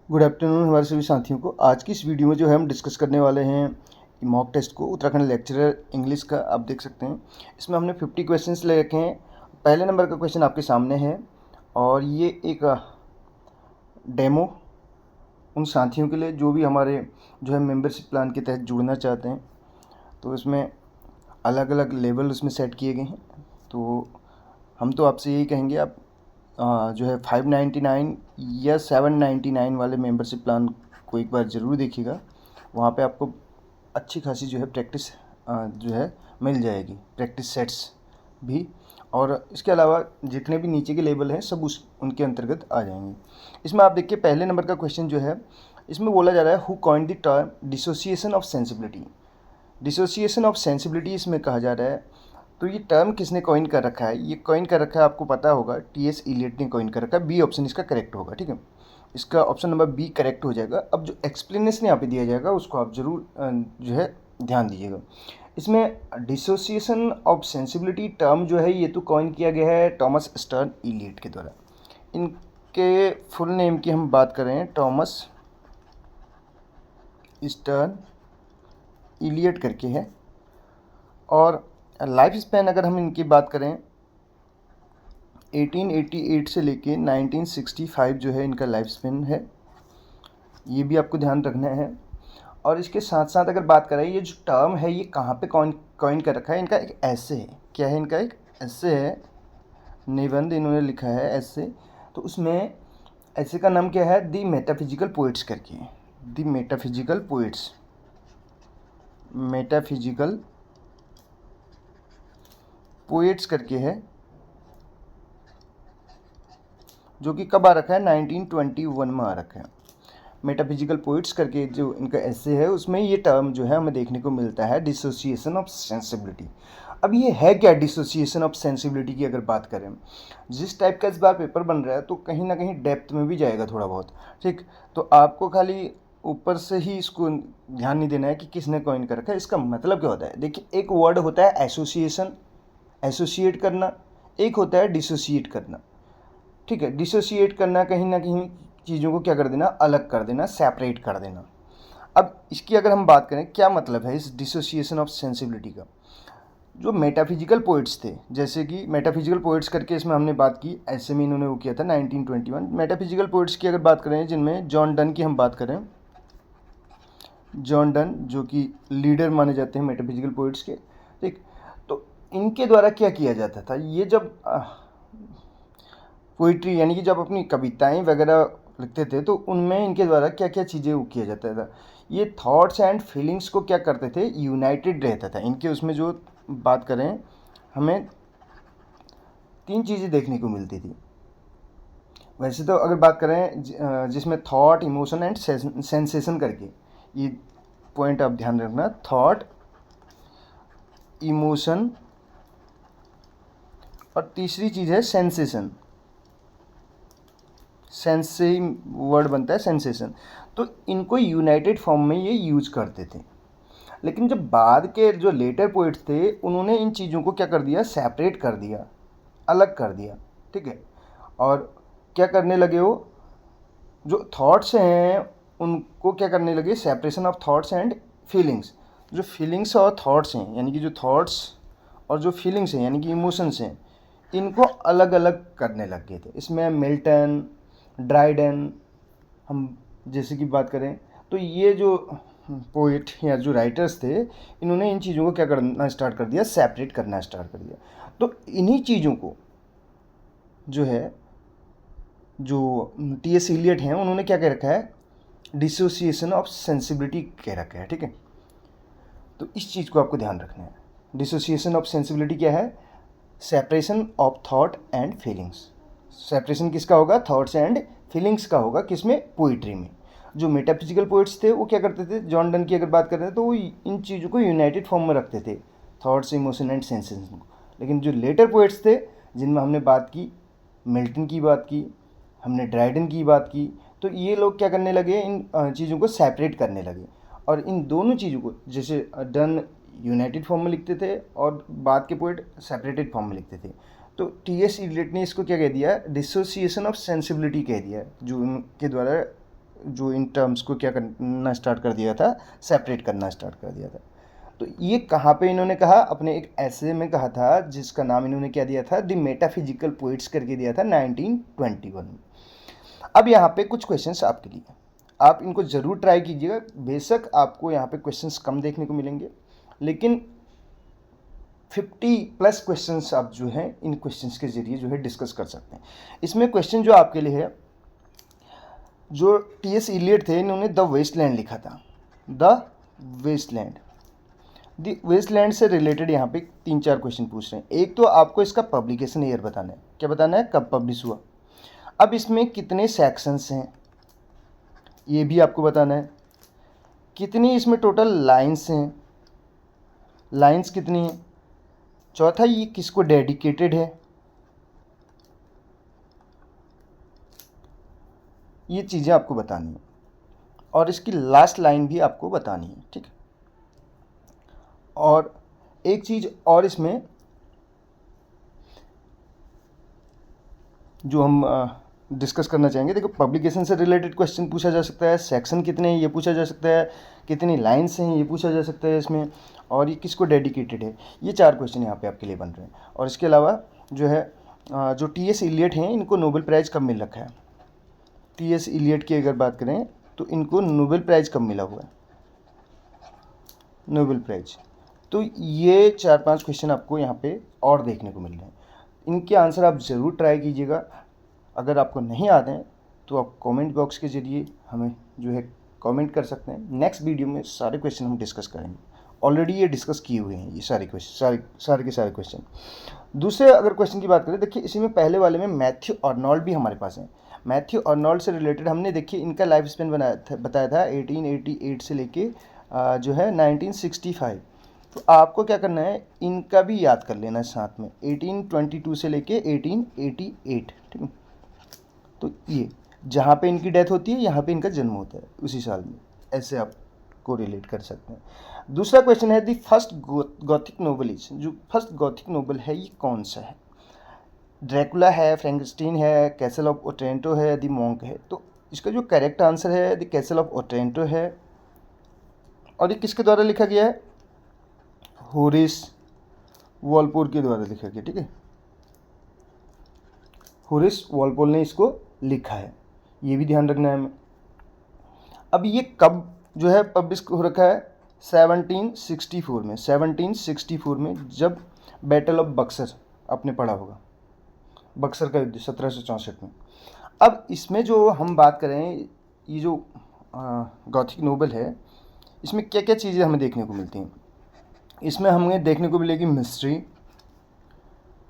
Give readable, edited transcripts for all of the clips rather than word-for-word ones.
Good afternoon हमारे सभी साथियों को। आज की इस वीडियो में जो है हम डिस्कस करने वाले हैं मॉक टेस्ट को, उत्तराखंड लेक्चरर इंग्लिश का। आप देख सकते हैं इसमें हमने 50 क्वेश्चंस ले रखे हैं। पहले नंबर का क्वेश्चन आपके सामने है और ये एक डेमो उन साथियों के लिए जो भी हमारे जो है मेंबरशिप प्लान के तहत जुड़ना चाहते हैं। तो इसमें अलग अलग लेवल उसमें सेट किए गए हैं। तो हम तो आपसे यही कहेंगे, आप जो है 599 या 799 वाले मेंबरशिप प्लान को एक बार ज़रूर देखिएगा। वहाँ पे आपको अच्छी खासी जो है प्रैक्टिस जो है मिल जाएगी, प्रैक्टिस सेट्स भी। और इसके अलावा जितने भी नीचे के लेवल हैं सब उनके अंतर्गत आ जाएंगे। इसमें आप देखिए पहले नंबर का क्वेश्चन जो है इसमें बोला जा रहा है, who coined the term dissociation of sensibility. Dissociation of sensibility इसमें कहा जा रहा है। तो ये टर्म किसने कॉइन कर रखा है? ये कॉइन कर रखा है, आपको पता होगा, टी.एस. इलियट ने कॉइन कर रखा है। बी ऑप्शन इसका करेक्ट होगा। ठीक है, इसका ऑप्शन नंबर बी करेक्ट हो जाएगा। अब जो एक्सप्लेनेशन यहाँ पे दिया जाएगा उसको आप ज़रूर जो है ध्यान दीजिएगा। इसमें डिसोसिएशन ऑफ सेंसिबिलिटी टर्म जो है ये तो कॉइन किया गया है थॉमस स्टर्न इलियट के द्वारा। इनके फुल नेम की हम बात करें, थॉमस स्टर्न इलियट करके है। और लाइफ स्पैन अगर हम इनकी बात करें 1888 से लेके 1965 जो है इनका लाइफ स्पैन है, ये भी आपको ध्यान रखना है। और इसके साथ साथ अगर बात करें ये जो टर्म है ये कहाँ पे कॉइन कर रखा है, इनका एक ऐसे है। क्या है? इनका एक ऐसे है, निबंध इन्होंने लिखा है ऐसे। तो उसमें ऐसे का नाम क्या है? दी मेटाफिजिकल पोइट्स करके, दी मेटाफिजिकल पोइट्स, मेटाफिजिकल पोएट्स करके है, जो कि कब आ रखा है? 1921 में आ रखा है। मेटाफिजिकल पोइट्स करके जो इनका ऐसे है उसमें ये टर्म जो है हमें देखने को मिलता है, डिसोसिएशन ऑफ सेंसिबिलिटी। अब ये है क्या डिसोसिएशन ऑफ सेंसिबिलिटी की अगर बात करें? जिस टाइप का इस बार पेपर बन रहा है तो कहीं ना कहीं डेप्थ में भी जाएगा थोड़ा बहुत। ठीक, तो आपको खाली ऊपर से ही इसको ध्यान नहीं देना है कि किसने कॉइन कर रखा है। इसका मतलब क्या होता है? देखिए, एक वर्ड होता है एसोसिएशन, एसोसिएट करना, एक होता है डिसोसिएट करना। ठीक है, डिसोसिएट करना कहीं ना कहीं चीज़ों को क्या कर देना, अलग कर देना, सेपरेट कर देना। अब इसकी अगर हम बात करें क्या मतलब है इस डिसोसिएशन ऑफ सेंसिबिलिटी का, जो मेटाफिजिकल पोइट्स थे, जैसे कि मेटाफिजिकल पोइट्स करके इसमें हमने बात की, ऐसे में इन्होंने वो किया था 1921। मेटाफिजिकल पोइट्स की अगर बात करें जिनमें जॉन डन की हम बात करें, जॉन डन जो कि लीडर माने जाते हैं मेटाफिजिकल पोइट्स के। ठीक, तो इनके द्वारा क्या किया जाता था, ये जब पोइट्री यानी कि जब अपनी कविताएं वगैरह लिखते थे तो उनमें इनके द्वारा क्या क्या चीज़ें वो किया जाता था, ये थॉट्स एंड फीलिंग्स को क्या करते थे, यूनाइटेड रहता था इनके। उसमें जो बात करें हमें 3 चीज़ें देखने को मिलती थी। वैसे तो अगर बात करें जिसमें थॉट, इमोशन एंड सेंसेशन करके, ये पॉइंट आप ध्यान रखना, थॉट, इमोशन और तीसरी चीज़ है सेंसेशन। सेंस से ही वर्ड बनता है सेंसेशन। तो इनको यूनाइटेड फॉर्म में ये यूज करते थे। लेकिन जब बाद के जो लेटर पोइट्स थे उन्होंने इन चीज़ों को क्या कर दिया, सेपरेट कर दिया, अलग कर दिया। ठीक है, और क्या करने लगे, वो जो थॉट्स हैं उनको क्या करने लगे, separation of thoughts and feelings. जो फीलिंग्स और थॉट्स हैं यानी कि जो थॉट्स और जो फीलिंग्स हैं यानी कि इमोशंस हैं, इनको अलग अलग करने लग गए थे। इसमें मिल्टन, ड्राइडन हम जैसे कि बात करें, तो ये जो पोइट या जो राइटर्स थे इन्होंने इन चीज़ों को क्या करना स्टार्ट कर दिया, सेपरेट करना स्टार्ट कर दिया। तो इन्हीं चीज़ों को जो है, जो टी.एस. इलियट हैं उन्होंने क्या कह रखा है, डिसोसिएशन ऑफ सेंसिबिलिटी कह रखा है। ठीक है, तो इस चीज़ को आपको ध्यान रखना है। डिसोसिएशन ऑफ सेंसिबिलिटी क्या है? Separation of thought and feelings. Separation किसका होगा? थॉट्स एंड फीलिंग्स का होगा। किसमें? पोइट्री में। जो मेटाफिजिकल पोइट्स थे वो क्या करते थे, जॉन डन की अगर बात करते हैं तो वो इन चीज़ों को यूनाइटेड फॉर्म में रखते थे, थॉट्स, इमोशन एंड सेंसेशन को। लेकिन जो लेटर पोइट्स थे जिनमें हमने बात की, मिल्टन की बात की, हमने ड्राइडन की बात की, तो ये लोग क्या करने लगे, इन चीज़ों को सेपरेट करने लगे। और इन दोनों चीज़ों को, जैसे डन यूनाइटेड फॉर्म में लिखते थे और बाद के पोइट सेपरेटेड फॉर्म में लिखते थे, तो टी.एस. इलियट ने इसको क्या कह दिया, डिसोसिएशन ऑफ सेंसिबिलिटी कह दिया, जो उनके द्वारा जो इन टर्म्स को क्या करना स्टार्ट कर दिया था, सेपरेट करना स्टार्ट कर दिया था। तो ये कहाँ पे इन्होंने कहा, अपने एक ऐसे में कहा था जिसका नाम इन्होंने क्या दिया था, द मेटाफिजिकल पोइट्स करके दिया था 1921 में। अब यहाँ पे कुछ क्वेश्चंस आपके लिए, आप इनको ज़रूर ट्राई कीजिएगा। बेशक आपको यहाँ पे क्वेश्चंस कम देखने को मिलेंगे, लेकिन 50+ क्वेश्चंस आप जो हैं इन क्वेश्चंस के ज़रिए जो है डिस्कस कर सकते हैं। इसमें क्वेश्चन जो आपके लिए है, जो टी.एस. इलियट थे, इन्होंने द वेस्टलैंड लिखा था, द वेस्टलैंड। द वेस्टलैंड से रिलेटेड यहाँ पे 3-4 क्वेश्चन पूछ रहे हैं। एक तो आपको इसका पब्लिकेशन ईयर बताना है, क्या बताना है, कब पब्लिश हुआ। अब इसमें कितने सेक्शंस हैं ये भी आपको बताना है। कितनी इसमें टोटल लाइन्स हैं, लाइन्स कितनी हैं। चौथा, ये किसको डेडिकेटेड है, ये चीज़ें आपको बतानी है। और इसकी लास्ट लाइन भी आपको बतानी है, ठीक है। और एक चीज़ और इसमें जो हम डिस्कस करना चाहेंगे, देखो पब्लिकेशन से रिलेटेड क्वेश्चन पूछा जा सकता है, सेक्शन कितने हैं ये पूछा जा सकता है, कितनी लाइन्स हैं ये पूछा जा सकता है इसमें, और ये किसको डेडिकेटेड है। ये 4 क्वेश्चन यहाँ पे आपके लिए बन रहे हैं। और इसके अलावा जो है जो टी.एस. इलियट हैं, इनको नोबेल प्राइज़ कब मिल रखा है। टी.एस. इलियट की अगर बात करें तो इनको नोबेल प्राइज़ कब मिला हुआ है, नोबेल प्राइज़। तो ये 4-5 क्वेश्चन आपको यहाँ पे और देखने को मिल रहे हैं। इनके आंसर आप ज़रूर ट्राई कीजिएगा। अगर आपको नहीं आते हैं तो आप कमेंट बॉक्स के ज़रिए हमें जो है कमेंट कर सकते हैं। नेक्स्ट वीडियो में सारे क्वेश्चन हम डिस्कस करेंगे। ऑलरेडी ये डिस्कस किए हुए हैं ये सारे क्वेश्चन, सारे के सारे क्वेश्चन। दूसरे अगर क्वेश्चन की बात करें, देखिए इसी में पहले वाले में मैथ्यू अर्नोल्ड भी हमारे पास है। मैथ्यू अर्नोल्ड से रिलेटेड हमने देखिए इनका लाइफ स्पेन बताया था 1888 से लेके जो है 1965। तो आपको क्या करना है, इनका भी याद कर लेना है साथ में, 1822 से लेके 1888, ठीक है। तो ये जहाँ पे इनकी डेथ होती है यहाँ पे इनका जन्म होता है उसी साल में, ऐसे आप को रिलेट कर सकते हैं। दूसरा क्वेश्चन है, the first Gothic novel is, जो फर्स्ट गॉथिक नोवेल है ये कौन सा है। ड्रैकुला है, फ्रैंकेनस्टाइन है, कैसल ऑफ ओट्रेंटो है, दी मॉन्क है। तो इसका जो करेक्ट आंसर है द कैसल ऑफ ओट्रेंटो है। और ये किसके द्वारा लिखा गया है, होरेस वॉलपोल के द्वारा लिखा गया, ठीक है। होरेस वॉलपोल ने इसको लिखा है, ये भी ध्यान रखना है हमें। अब ये कब जो है पब्लिश हो रखा है, 1764 में, 1764 में, जब बैटल ऑफ बक्सर आपने पढ़ा होगा, बक्सर का युद्ध 1764 में। अब इसमें जो हम बात करें, ये जो गॉथिक नोवेल है, इसमें क्या क्या चीज़ें हमें देखने को मिलती हैं। इसमें हमें देखने को मिलेगी मिस्ट्री।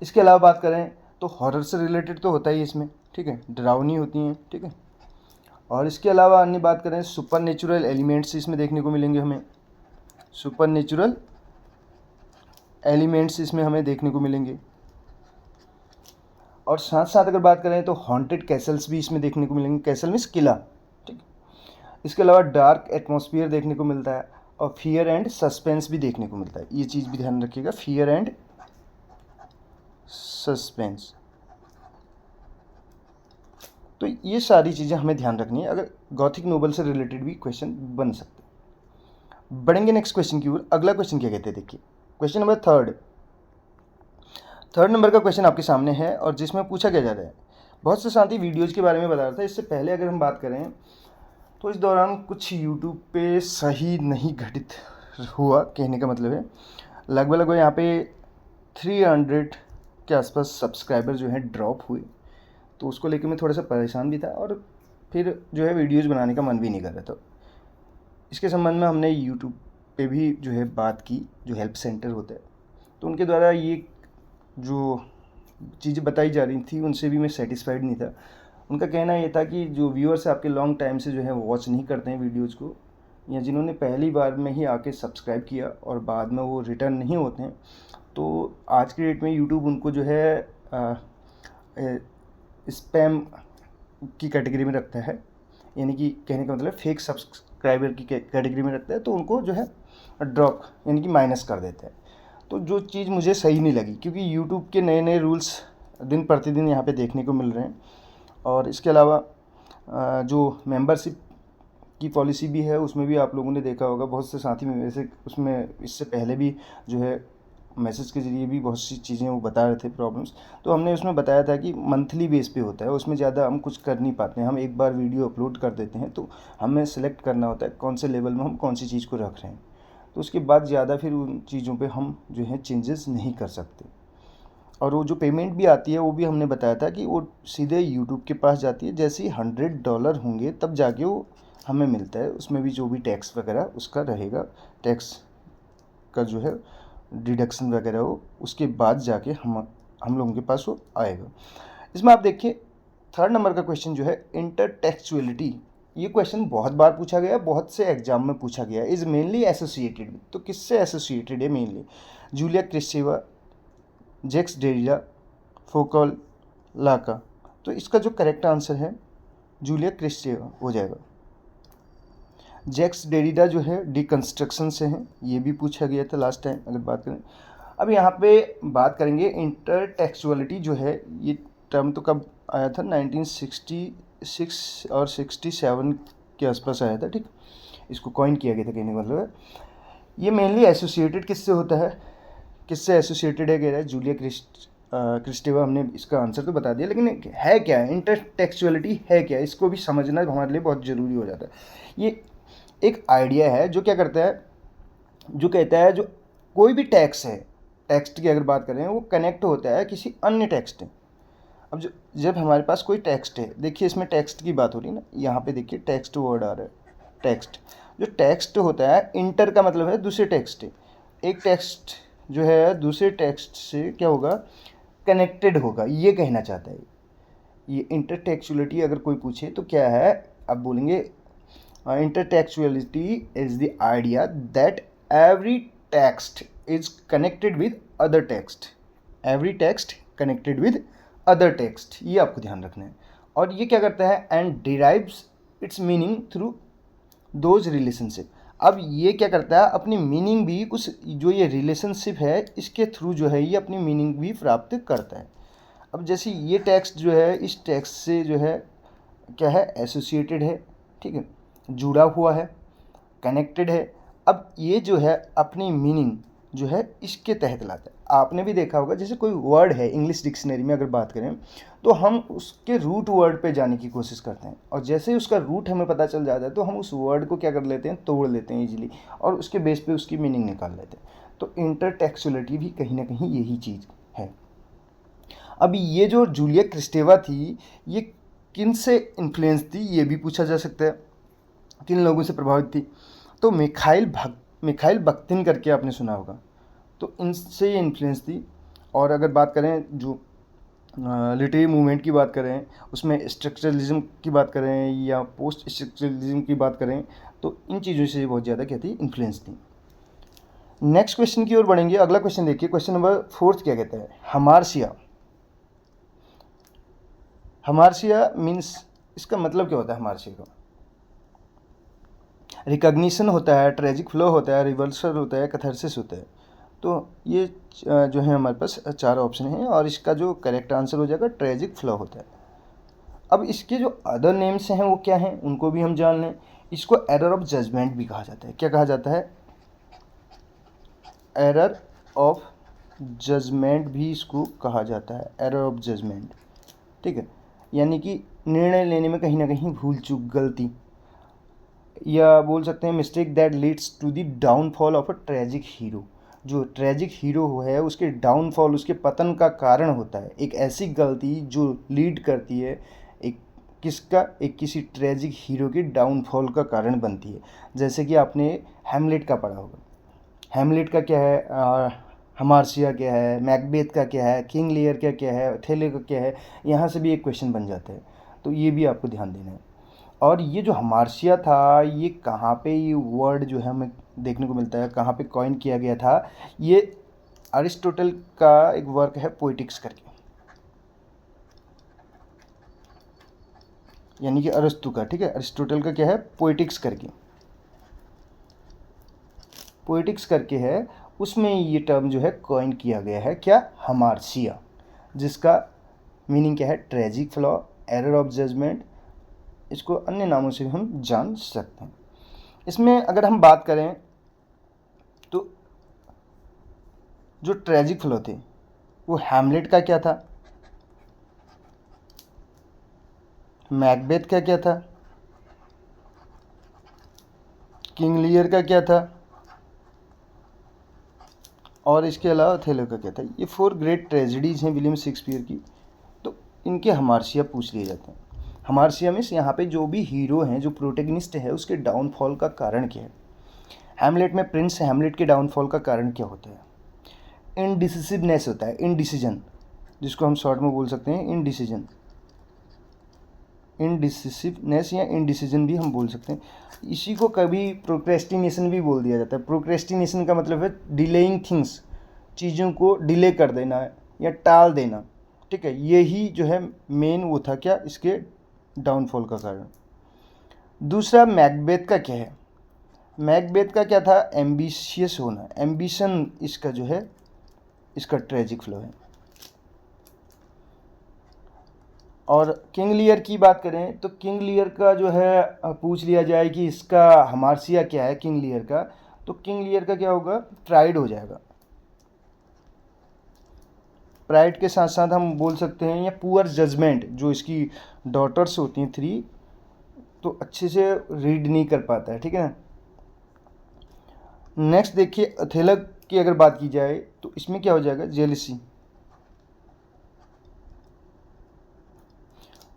इसके अलावा बात करें तो हॉरर से रिलेटेड तो होता ही इसमें, ठीक है, डरावनी होती हैं, ठीक है। और इसके अलावा अन्य बात करें, सुपर नेचुरल एलिमेंट्स इसमें देखने को मिलेंगे हमें, सुपर नेचुरल एलिमेंट्स इसमें हमें देखने को मिलेंगे। और साथ साथ अगर बात करें तो हॉन्टेड कैसल्स भी इसमें देखने को मिलेंगे, कैसल मीन्स किला, ठीक। इसके अलावा डार्क एटमॉस्फेयर देखने को मिलता है, और फियर एंड सस्पेंस भी देखने को मिलता है। ये चीज़ भी ध्यान रखिएगा, फियर एंड सस्पेंस। तो ये सारी चीज़ें हमें ध्यान रखनी है, अगर गॉथिक नोवेल से रिलेटेड भी क्वेश्चन बन सकते हैं। बढ़ेंगे नेक्स्ट क्वेश्चन की ओर। अगला क्वेश्चन क्या कहते हैं, देखिए क्वेश्चन नंबर थर्ड नंबर का क्वेश्चन आपके सामने है, और जिसमें पूछा क्या जा रहा है, बहुत से साथी वीडियोज़ के बारे में बता रहा था। इससे पहले अगर हम बात करें तो इस दौरान कुछ यूट्यूब पे सही नहीं घटित हुआ, कहने का मतलब है लगभग यहाँ पे 300 के आसपास सब्सक्राइबर जो हैं ड्रॉप हुए। तो उसको लेकर मैं थोड़ा सा परेशान भी था, और फिर जो है वीडियोज़ बनाने का मन भी नहीं कर रहा था। इसके संबंध में हमने यूट्यूब पे भी जो है बात की, जो हेल्प सेंटर होता है, तो उनके द्वारा ये जो चीज़ें बताई जा रही थी उनसे भी मैं सेटिस्फाइड नहीं था। उनका कहना ये था कि जो व्यूअर्स आपके लॉन्ग टाइम से जो है वॉच नहीं करते हैं वीडियोज़ को, या जिन्होंने पहली बार में ही आके सब्सक्राइब किया और बाद में वो रिटर्न नहीं होते हैं, तो आज के डेट में यूट्यूब उनको जो है स्पैम की कैटेगरी में रखता है, यानी कि कहने का मतलब फेक सब्सक्राइबर की कैटेगरी में रखता है। तो उनको जो है ड्रॉप यानी कि माइनस कर देता है। तो जो चीज़ मुझे सही नहीं लगी, क्योंकि यूट्यूब के नए नए रूल्स दिन प्रतिदिन यहाँ पे देखने को मिल रहे हैं। और इसके अलावा जो मेंबरशिप की पॉलिसी भी है, उसमें भी आप लोगों ने देखा होगा, बहुत से साथी में वैसे उसमें इससे पहले भी जो है मैसेज के ज़रिए भी बहुत सी चीज़ें वो बता रहे थे प्रॉब्लम्स। तो हमने उसमें बताया था कि मंथली बेस पे होता है, उसमें ज़्यादा हम कुछ कर नहीं पाते हैं। हम एक बार वीडियो अपलोड कर देते हैं तो हमें सेलेक्ट करना होता है कौन से लेवल में हम कौन सी चीज़ को रख रहे हैं, तो उसके बाद ज़्यादा फिर उन चीज़ों पे हम जो है चेंजेस नहीं कर सकते। और वो जो पेमेंट भी आती है वो भी हमने बताया था कि वो सीधे यूट्यूब के पास जाती है, जैसे ही $100 होंगे तब जाके वो हमें मिलता है। उसमें भी जो भी टैक्स वगैरह उसका रहेगा, टैक्स का जो है डिडक्शन वगैरह हो, उसके बाद जाके हम लोगों के पास वो आएगा। इसमें आप देखिए 3rd नंबर का क्वेश्चन जो है इंटरटेक्चुअलिटी, ये क्वेश्चन बहुत बार पूछा गया, बहुत से एग्जाम में पूछा गया। इज मेनली एसोसिएटेड, तो किससे एसोसिएटेड है mainly? Julia Kristeva, Jacques Derrida, Foucault, Lacan. तो इसका जो करेक्ट आंसर है जूलिया क्रिस्टेवा हो जाएगा। जैक्स डेरिडा जो है डिकंस्ट्रक्शन से हैं, ये भी पूछा गया था लास्ट टाइम अगर बात करें। अब यहाँ पे बात करेंगे इंटरटेक्चुअलिटी जो है, ये टर्म तो कब आया था? 1966 और 67 के आसपास आया था, ठीक। इसको कॉइन किया गया था, कहने का मतलब है ये मेनली एसोसिएटेड किससे होता है, किससे एसोसिएटेड है कह रहा है जूलिया क्रिस्टेवा। हमने इसका आंसर तो बता दिया, लेकिन है क्या है इंटरटेक्चुअलिटी, है क्या, इसको भी समझना हमारे लिए बहुत ज़रूरी हो जाता है। ये एक आइडिया है जो क्या करता है, जो कहता है जो कोई भी टेक्स्ट है, टेक्स्ट की अगर बात करें, वो कनेक्ट होता है किसी अन्य टेक्स्ट से। अब जब हमारे पास कोई टेक्स्ट है, देखिए इसमें टेक्स्ट की बात हो रही है ना, यहाँ पे देखिए टेक्स्ट वर्ड आ रहा है, टेक्स्ट। जो टेक्स्ट होता है, इंटर का मतलब है दूसरे टेक्स्ट है, एक टेक्स्ट जो है दूसरे टेक्स्ट से क्या होगा, कनेक्टेड होगा, ये कहना चाहता है। ये इंटरटेक्चुअलिटी अगर कोई पूछे तो क्या है, अब बोलेंगे intertextuality is the idea that every text is connected with other text, every text connected with other text, ये आपको ध्यान रखना है। और ये क्या करता है, and derives it's meaning through those relationship. अब ये क्या करता है, अपनी मीनिंग भी उस जो ये रिलेशनशिप है इसके थ्रू जो है ये अपनी मीनिंग भी प्राप्त करता है। अब जैसे ये टेक्स्ट जो है इस टेक्स्ट से जो है क्या है, एसोसिएटेड है, ठीक है, जुड़ा हुआ है, कनेक्टेड है। अब ये जो है अपनी मीनिंग जो है इसके तहत लाता है। आपने भी देखा होगा, जैसे कोई वर्ड है इंग्लिश डिक्शनरी में अगर बात करें तो हम उसके रूट वर्ड पे जाने की कोशिश करते हैं, और जैसे ही उसका रूट हमें पता चल जाता है तो हम उस वर्ड को क्या कर लेते हैं, तोड़ लेते हैं इजीली, और उसके बेस पे उसकी मीनिंग निकाल लेते हैं। तो इंटरटेक्चुअलिटी भी कहीं ना कहीं यही चीज़ है। अब ये जो जूलिया क्रिस्टेवा थी, ये किन से इन्फ्लुएंस थी, ये भी पूछा जा सकता है, किन लोगों से प्रभावित थी। तो मिखाइल बख्तिन करके आपने सुना होगा, तो इनसे ये इन्फ्लुएंस थी। और अगर बात करें जो लिटरेरी मूवमेंट की बात करें, उसमें स्ट्रक्चरलिज्म की बात करें या पोस्ट स्ट्रक्चरलिज्म की बात करें, तो इन चीज़ों से बहुत ज़्यादा क्या थी, इन्फ्लुएंस थी। नेक्स्ट क्वेश्चन की ओर बढ़ेंगे। अगला क्वेश्चन देखिए, क्वेश्चन नंबर 4 क्या कहता है, हमारसिया। हमारसिया मीन्स, इसका मतलब क्या होता है हमारसिया का? रिकॉग्निशन होता है, ट्रेजिक फ्लो होता है, रिवर्सल होता है, कैथारसिस होता है। तो ये जो है हमारे पास 4 ऑप्शन हैं, और इसका जो करेक्ट आंसर हो जाएगा ट्रेजिक फ्लो होता है। अब इसके जो अदर नेम्स हैं वो क्या हैं, उनको भी हम जान लें। इसको एरर ऑफ जजमेंट भी कहा जाता है। क्या कहा जाता है? एरर ऑफ जजमेंट भी इसको कहा जाता है, एरर ऑफ जजमेंट, ठीक है। यानी कि निर्णय लेने में कहीं ना कहीं भूल चूक, गलती, या बोल सकते हैं mistake that leads to the downfall of a tragic hero. जो ट्रेजिक हीरो है उसके डाउनफॉल, उसके पतन का कारण होता है एक ऐसी गलती जो लीड करती है एक किसका, एक किसी ट्रेजिक हीरो के डाउनफॉल का कारण बनती है। जैसे कि आपने हैमलेट का पढ़ा होगा, हैमलेट का क्या है, हमारसिया क्या है, मैकबेथ का क्या है, किंग लियर का क्या है, ओथेलो का क्या है, यहाँ से भी एक क्वेश्चन बन जाता है। तो ये भी आपको ध्यान देना है। और ये जो हमारसिया था, ये कहाँ पे, ये वर्ड जो है हमें देखने को मिलता है, कहाँ पे कॉइन किया गया था? ये अरिस्टोटल का एक वर्क है पोइटिक्स करके, यानी कि अरस्तु का, ठीक है। अरिस्टोटल का क्या है, पोइटिक्स करके, पोइटिक्स करके है, उसमें ये टर्म जो है कॉइन किया गया है, क्या, हमारसिया, जिसका मीनिंग क्या है, tragic flaw, error of judgement, इसको अन्य नामों से भी हम जान सकते हैं। इसमें अगर हम बात करें तो जो ट्रेजिक फ्लो थे वो हैमलेट का क्या था, मैकबेथ का क्या था, किंग लियर का क्या था, और इसके अलावा ओथेलो का क्या था। ये 4 ग्रेट ट्रेजेडीज़ हैं विलियम शेक्सपियर की। तो इनके हमारसिया पूछ लिए जाते हैं। हमारसिया मीन्स यहाँ पे जो भी हीरो हैं, जो प्रोटेगनिस्ट है, उसके डाउनफॉल का कारण क्या है। हैमलेट में प्रिंस हैमलेट के डाउनफॉल का कारण क्या होता है, इनडिसिसिवनेस होता है, इनडिसीजन, जिसको हम शॉर्ट में बोल सकते हैं इनडिसीजन, इनडिसिसिवनेस या इनडिसीजन भी हम बोल सकते हैं। इसी को कभी प्रोक्रेस्टिनेशन भी बोल दिया जाता है। प्रोक्रेस्टिनेशन का मतलब है डिलेइंग थिंग्स, चीज़ों को डिले कर देना या टाल देना, ठीक है। यही जो है मेन वो था क्या, इसके डाउनफॉल का कारण। दूसरा मैकबेथ का क्या है, मैकबेथ का क्या था, एम्बिशियस होना, एम्बिशन इसका जो है, इसका ट्रेजिक फ्लो है। और किंग लियर की बात करें तो किंग लियर का जो है पूछ लिया जाए कि इसका हमारसिया क्या है किंग लियर का, तो किंग लियर का क्या होगा, प्राइड हो जाएगा। प्राइड के साथ साथ हम बोल सकते हैं या पुअर जजमेंट, जो इसकी डॉटर्स होती हैं 3, तो अच्छे से रीड नहीं कर पाता है, ठीक है ना। नेक्स्ट देखिए अथेला की अगर बात की जाए तो इसमें क्या हो जाएगा, जेलसी,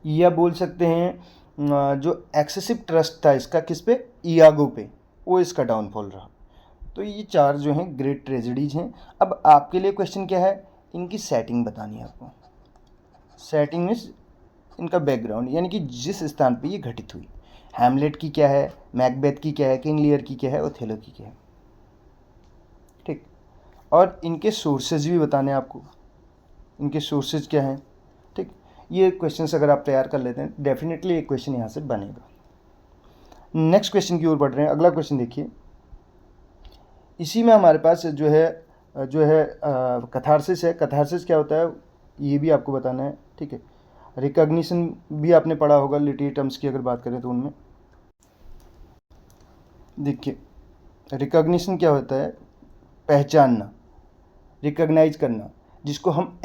या बोल सकते हैं जो एक्सेसिव ट्रस्ट था इसका किस पे, इयागो पे, वो इसका डाउनफॉल रहा। तो ये 4 जो हैं ग्रेट ट्रेजेडीज हैं। अब आपके लिए क्वेश्चन क्या है, इनकी सेटिंग बतानी है आपको। सेटिंग मीन्स इनका बैकग्राउंड, यानी कि जिस स्थान पे ये घटित हुई। हैमलेट की क्या है, मैकबेथ की क्या है, किंग लियर की क्या है, ओथेलो की क्या है, ठीक। और इनके सोर्सेज भी बताने हैं आपको, इनके सोर्सेज क्या हैं, ठीक। ये क्वेश्चंस अगर आप तैयार कर लेते हैं डेफिनेटली एक क्वेश्चन यहाँ से बनेगा। नेक्स्ट क्वेश्चन की ओर बढ़ रहे हैं। अगला क्वेश्चन देखिए, इसी में हमारे पास जो है कैथारसिस है। कैथारसिस क्या होता है ये भी आपको बताना है, ठीक है। रिकॉग्निशन भी आपने पढ़ा होगा लिटरेरी टर्म्स की अगर बात करें तो उनमें देखिए रिकॉग्निशन क्या होता है, पहचानना, रिकॉग्नाइज करना, जिसको हम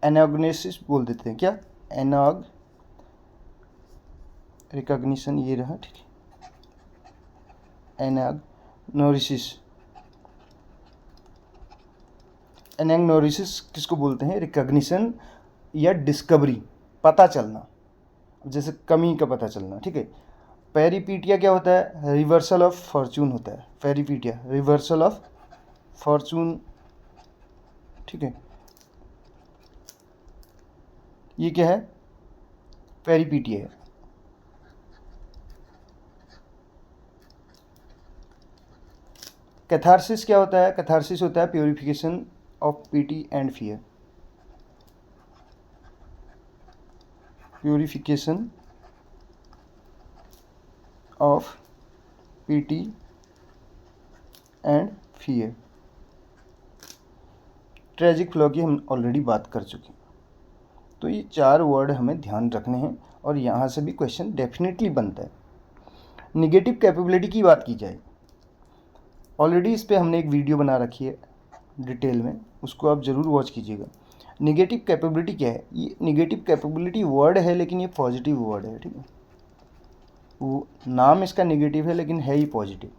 एनाग्नेसिस बोल देते हैं। क्या, एनाग रिकॉग्निशन ये रहा, ठीक है। एनाग्नोसिस, एनाग्नोसिस किसको बोलते हैं, रिकॉग्निशन या डिस्कवरी, पता चलना, जैसे कमी का पता चलना, ठीक है। पेरिपीटिया क्या होता है, रिवर्सल ऑफ फॉर्चून होता है। पेरिपीटिया रिवर्सल ऑफ फॉर्चून, ठीक है। ये क्या है, पेरिपीटिया है। कैथारसिस क्या होता है, कैथारसिस होता है purification of PT and fear, purification of PT and fear. Tragic flow की हम ऑलरेडी बात कर चुके हैं। तो ये 4 वर्ड हमें ध्यान रखने हैं और यहाँ से भी क्वेश्चन डेफिनेटली बनता है। निगेटिव कैपेबिलिटी की बात की जाए, ऑलरेडी इस पे हमने एक वीडियो बना रखी है डिटेल में, उसको आप ज़रूर वॉच कीजिएगा। निगेटिव कैपेबिलिटी क्या है, ये निगेटिव कैपेबिलिटी वर्ड है लेकिन ये पॉजिटिव वर्ड है, ठीक है। वो नाम इसका निगेटिव है लेकिन है ही पॉजिटिव।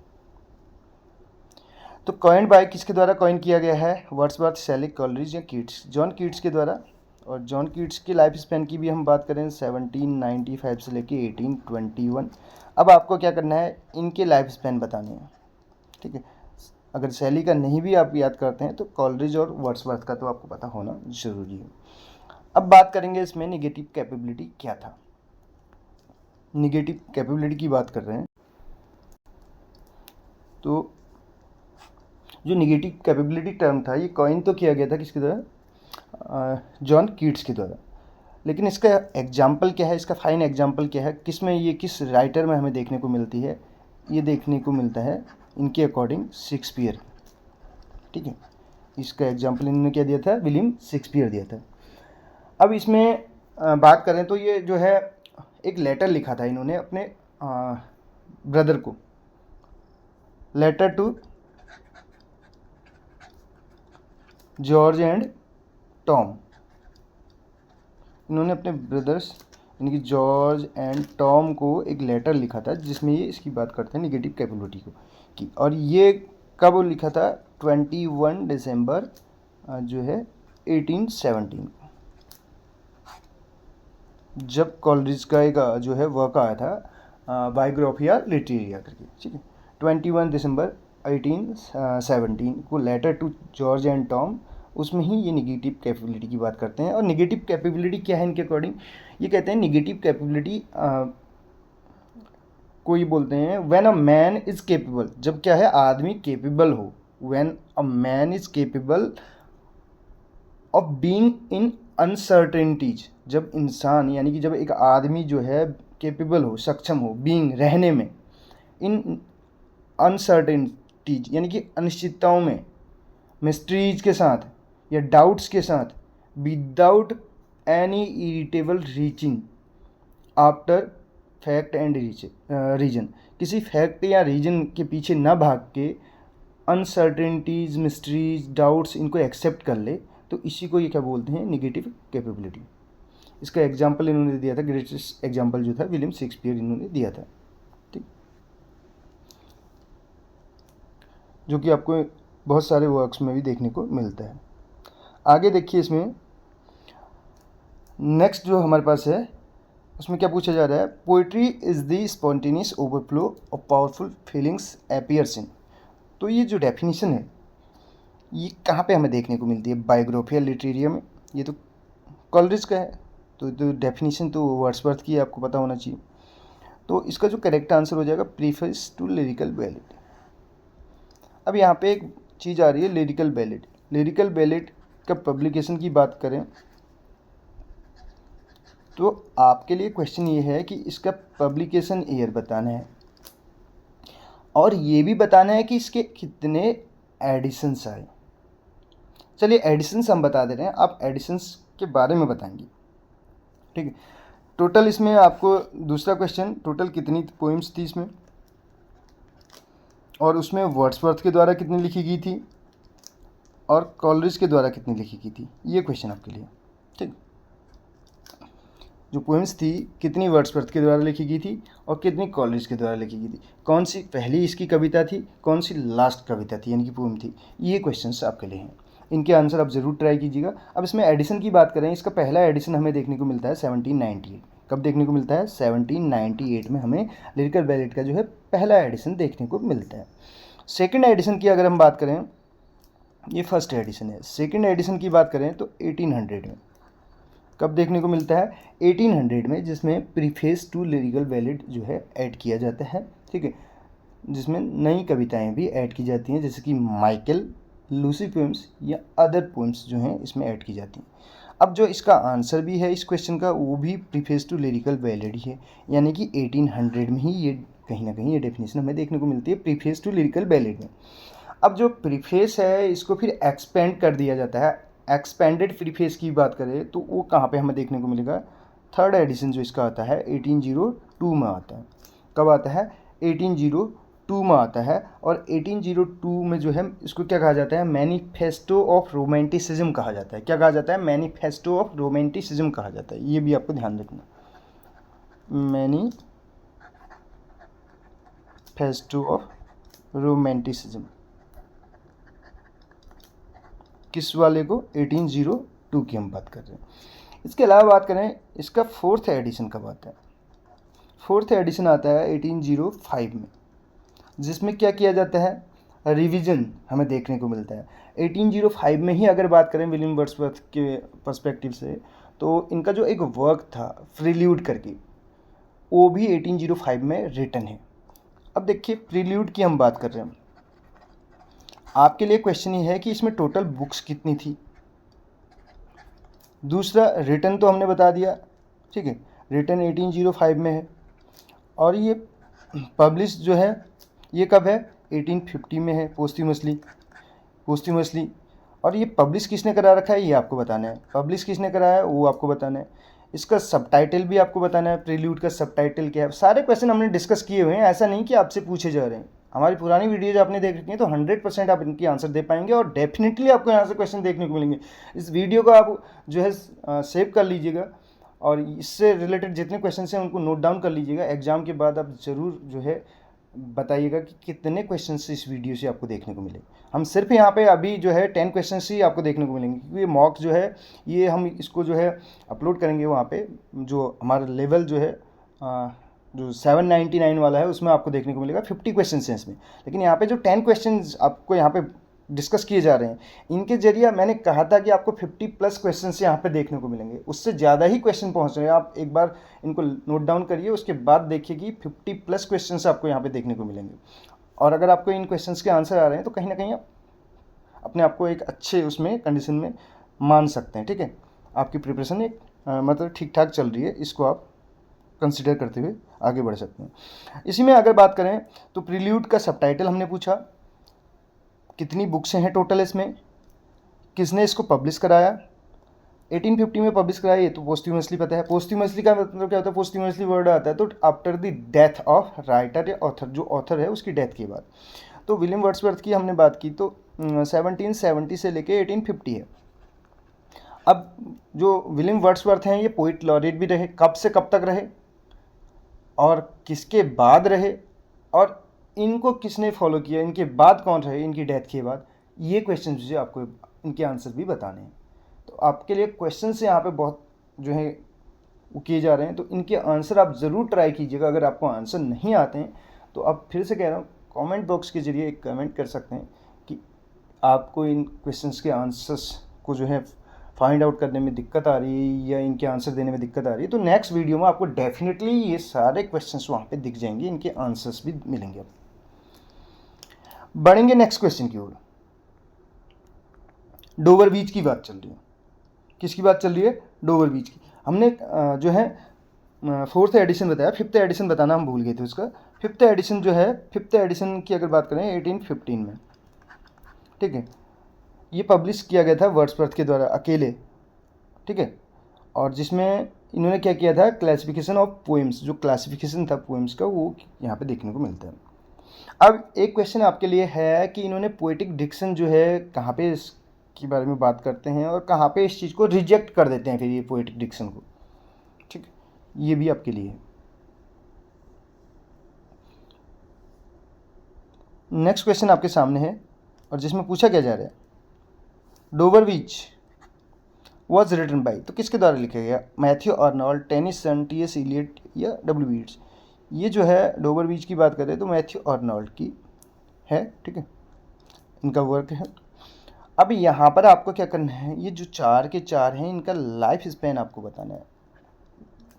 तो कॉइन बाय किसके द्वारा कॉइन किया गया है, वर्ड्सवर्थ, शेली, कॉलरिज या कीट्स, जॉन कीट्स के द्वारा। और जॉन कीट्स की लाइफ स्पैन की भी हम बात करें 1795 से लेके 1821। अब आपको क्या करना है, इनके लाइफ स्पैन बताने हैं, ठीक है। अगर शेली का नहीं भी आप याद करते हैं तो कॉलरिज और वर्ड्सवर्थ का तो आपको पता होना ज़रूरी है। अब बात करेंगे इसमें निगेटिव कैपेबिलिटी क्या था। निगेटिव कैपेबिलिटी की बात कर रहे हैं तो जो निगेटिव कैपेबिलिटी टर्म था ये कॉइन तो किया गया था किसके द्वारा, जॉन कीट्स के द्वारा। लेकिन इसका एग्जाम्पल क्या है, इसका फाइन एग्जाम्पल क्या है, किस में ये किस राइटर में हमें देखने को मिलती है, ये देखने को मिलता है इनके अकॉर्डिंग शेक्सपियर, ठीक है। इसका एग्जाम्पल इन्होंने क्या दिया था, विलियम शेक्सपियर दिया था। अब इसमें बात करें तो ये जो है एक लेटर लिखा था इन्होंने अपने ब्रदर को, letter to George and Tom. इन्होंने अपने ब्रदर्स यानी कि जॉर्ज एंड टॉम को एक लेटर लिखा था जिसमें ये इसकी बात करते हैं निगेटिव कैपेबिलिटी को की। और ये कब लिखा था? 21 दिसंबर जो है 1817 को, जब कॉलरिज का एक जो है वर्क आया था बायोग्राफिया लिटरेरिया करके, ठीक है। 21 दिसंबर 1817 को letter to George and Tom, उसमें ही ये निगेटिव कैपेबिलिटी की बात करते हैं। और निगेटिव कैपेबिलिटी क्या है इनके अकॉर्डिंग? ये कहते हैं निगेटिव कैपेबिलिटी को ये बोलते हैं when a man is capable, जब क्या है आदमी केपेबल हो, when a man is capable of being in uncertainties, जब इंसान यानी कि जब एक आदमी जो है केपेबल हो, सक्षम हो, बीइंग रहने में, इन अनसर्टेनिटीज यानी कि अनिश्चितताओं में, मिस्ट्रीज के साथ या डाउट्स के साथ, without any irritable reaching after fact and reason, किसी फैक्ट या रीजन के पीछे ना भाग के अनसर्टेनिटीज, मिस्ट्रीज, डाउट्स इनको एक्सेप्ट कर ले, तो इसी को ये क्या बोलते हैं? Negative capability. इसका एग्जाम्पल इन्होंने दिया था, ग्रेटेस्ट एग्जाम्पल जो था विलियम शेक्सपियर इन्होंने दिया था, ठीक, जो कि आपको बहुत सारे वर्क्स में भी देखने को मिलता है। आगे देखिए, इसमें नेक्स्ट जो हमारे पास है उसमें क्या पूछा जा रहा है? Poetry is the spontaneous overflow of powerful feelings appears इन। तो ये जो डेफिनेशन है ये कहाँ पे हमें देखने को मिलती है? बायोग्राफिया लिटरेरिया में। ये तो कॉलरिज का है, तो डेफिनेशन तो वर्ड्सवर्थ की आपको पता होना चाहिए। तो इसका जो करेक्ट आंसर हो जाएगा प्रीफेस टू लिरिकल बैलेड। अब यहाँ पे एक चीज़ आ रही है, लिरिकल बैलेड। लिरिकल बैलेड का पब्लिकेशन की बात करें तो आपके लिए क्वेश्चन ये है कि इसका पब्लिकेशन ईयर बताना है और ये भी बताना है कि इसके कितने एडिशंस आए। चलिए एडिशंस हम बता दे रहे हैं, आप एडिशंस के बारे में बताएंगे, ठीक है। टोटल इसमें आपको दूसरा क्वेश्चन, टोटल कितनी पोइम्स थी इसमें और उसमें वर्ड्सवर्थ के द्वारा कितनी लिखी गई थी और कॉलरिज के द्वारा कितनी लिखी गई थी, ये क्वेश्चन आपके लिए, ठीक। जो पोइम्स थी कितनी वर्ड्सवर्थ के द्वारा लिखी गई थी और कितनी कॉलरिज के द्वारा लिखी गई थी, कौन सी पहली इसकी कविता थी, कौन सी लास्ट कविता थी यानी कि पोइम थी, ये क्वेश्चंस आपके लिए हैं। इनके आंसर आप ज़रूर ट्राई कीजिएगा। अब इसमें एडिशन की बात करें, इसका पहला एडिशन हमें देखने को मिलता है 1798। कब देखने को मिलता है? 1798 में हमें लिरिकल बैलेड का जो है पहला एडिशन देखने को मिलता है। सेकेंड एडिशन की अगर हम बात करें, ये फर्स्ट एडिशन है। सेकेंड एडिशन की बात करें तो 1800 में। कब देखने को मिलता है? 1800 में, जिसमें प्रीफेस टू लिरिकल बैलेड जो है ऐड किया जाता है, ठीक है, जिसमें नई कविताएं भी ऐड की जाती हैं, जैसे कि माइकल, लूसी पोएम्स या अदर पोएम्स जो हैं इसमें ऐड की जाती हैं। अब जो इसका आंसर भी है इस क्वेश्चन का वो भी प्रीफेस टू लिरिकल बैलेड ही है, यानी कि 1800 में ही ये कहीं ना कहीं ये डेफिनेशन हमें देखने को मिलती है प्रीफेस टू लिरिकल बैलेड में। अब जो प्रीफेस है इसको फिर एक्सपेंड कर दिया जाता है। एक्सपेंडेड प्रीफेस की बात करें तो वो कहाँ पे हमें देखने को मिलेगा? थर्ड एडिशन जो इसका आता है 1802 में आता है। कब आता है? 1802 में आता है। और 1802 में जो है इसको क्या कहा जाता है? मैनिफेस्टो ऑफ रोमांटिसिज्म कहा जाता है। क्या कहा जाता है? मैनिफेस्टो ऑफ रोमांटिसिज्म कहा जाता है। ये भी आपको ध्यान रखना, मैनिफेस्टो ऑफ रोमांटिसिज्म। किस वाले को? 1802 की हम बात कर रहे हैं। इसके अलावा बात करें इसका फोर्थ एडिशन कब आता है? फोर्थ एडिशन आता है 1805 में, जिसमें क्या किया जाता है? रिवीजन हमें देखने को मिलता है। 1805 में ही अगर बात करें विलियम वर्ड्सवर्थ के पर्सपेक्टिव से, तो इनका जो एक वर्क था प्रील्यूड करके, वो भी 1805 में रिटन है। अब देखिए प्रील्यूड की हम बात कर रहे हैं, आपके लिए क्वेश्चन ये है कि इसमें टोटल बुक्स कितनी थी। दूसरा रिटन तो हमने बता दिया, ठीक है, रिटन 1805 में है। और ये पब्लिश जो है ये कब है? 1850 में है, पोस्ट्यूमसली। और ये पब्लिश किसने करा रखा है ये आपको बताना है। पब्लिश किसने कराया है वो आपको बताना है। इसका सबटाइटल भी आपको बताना है, प्रील्यूड का सबटाइटल क्या है। सारे क्वेश्चन हमने डिस्कस किए हुए हैं, ऐसा नहीं कि आपसे पूछे जा रहे हैं। हमारी पुरानी वीडियोज आपने देख रखी हैं तो 100% आप इनकी आंसर दे पाएंगे और डेफिनेटली आपको यहाँ से क्वेश्चन देखने को मिलेंगे। इस वीडियो को आप जो है सेव कर लीजिएगा और इससे रिलेटेड जितने क्वेश्चन हैं उनको नोट डाउन कर लीजिएगा। एग्जाम के बाद आप ज़रूर जो है बताइएगा कि कितने क्वेश्चंस इस वीडियो से आपको देखने को मिले। हम सिर्फ यहाँ पे अभी जो है 10 क्वेश्चंस ही आपको देखने को मिलेंगे, क्योंकि ये मॉक जो है ये हम इसको जो है अपलोड करेंगे वहाँ पे, जो हमारा लेवल जो है जो 799 वाला है उसमें आपको देखने को मिलेगा 50 क्वेश्चन हैं इसमें। लेकिन यहाँ पे जो 10 क्वेश्चन आपको यहाँ पे डिस्कस किए जा रहे हैं, इनके जरिए मैंने कहा था कि आपको 50+ क्वेश्चन यहाँ पे देखने को मिलेंगे, उससे ज़्यादा ही क्वेश्चन पहुँच रहे हैं। आप एक बार इनको नोट डाउन करिए, उसके बाद देखिए कि 50+ क्वेश्चन आपको यहाँ पे देखने को मिलेंगे। और अगर आपको इन क्वेश्चन के आंसर आ रहे हैं तो कहीं ना कहीं आप अपने आप को एक अच्छे उसमें कंडीशन में मान सकते हैं। ठीक है, आपकी प्रिपरेशन एक मतलब ठीक ठाक चल रही है, इसको आप कंसिडर करते हुए आगे बढ़ सकते हैं। इसी में अगर बात करें तो प्रील्यूड का सबटाइटल हमने पूछा, कितनी बुक्स हैं टोटल इसमें, किसने इसको पब्लिश कराया, 1850 में पब्लिश कराया, ये तो पोस्ट्यूमसली पता है। पोस्ट्यूमसली का मतलब क्या होता है, पोस्ट्यूमसली वर्ड आता है तो after the death of writer या ऑथर, जो ऑथर है उसकी डेथ के बाद। तो विलियम वर्ड्सवर्थ की हमने बात की तो 1770 से लेके 1850 है। अब जो विलियम वर्ड्सवर्थ हैं ये पोइट लॉरेट भी रहे, कब से कब तक रहे और किसके बाद रहे और इनको किसने फॉलो किया, इनके बाद कौन रहे, इनकी डेथ के बाद, ये क्वेश्चन जो आपको इनके आंसर भी बताने हैं। तो आपके लिए क्वेश्चन से यहाँ पे बहुत जो है वो किए जा रहे हैं, तो इनके आंसर आप ज़रूर ट्राई कीजिएगा। अगर आपको आंसर नहीं आते हैं तो आप फिर से कह रहा हूँ कमेंट बॉक्स के ज़रिए एक कमेंट कर सकते हैं कि आपको इन क्वेश्चंस के आंसर्स को जो है फाइंड आउट करने में दिक्कत आ रही है या इनके आंसर देने में दिक्कत आ रही है। तो नेक्स्ट वीडियो में आपको डेफिनेटली ये सारे क्वेश्चंस वहाँ पे दिख जाएंगे, इनके आंसर्स भी मिलेंगे। बढ़ेंगे नेक्स्ट क्वेश्चन की ओर। डोवर बीच की बात चल रही है, किसकी बात चल रही है, डोवर बीच की। हमने जो है 4th एडिशन बताया, 5th एडिशन बताना हम भूल गए थे उसका। 5th एडिशन जो है, 5th एडिशन की अगर बात करें 1815 में, ठीक है, ये पब्लिश किया गया था वर्ड्सवर्थ के द्वारा अकेले, ठीक है, और जिसमें इन्होंने क्या किया था, क्लासिफिकेशन ऑफ पोएम्स, जो क्लासिफिकेशन था पोएम्स का वो यहाँ पे देखने को मिलता है। अब एक क्वेश्चन आपके लिए है कि इन्होंने पोएटिक डिक्शन जो है कहाँ पे इसके बारे में बात करते हैं और कहाँ पे इस चीज़ को रिजेक्ट कर देते हैं फिर ये पोएटिक डिक्शन को, ठीक है, ये भी आपके लिए है। नेक्स्ट क्वेश्चन आपके सामने है और जिसमें पूछा क्या जा रहा है, Dover Beach was written by, तो किसके द्वारा लिखा गया, Matthew Arnold, Tennyson, T S. Eliot या डब्ल्यू. यीट्स। ये जो है डोवर बीच की बात करें तो मैथ्यू आर्नोल्ड की है, ठीक है, इनका वर्क है। अब यहाँ पर आपको क्या करना है, ये जो 4 के 4 हैं इनका लाइफ स्पैन आपको बताना है,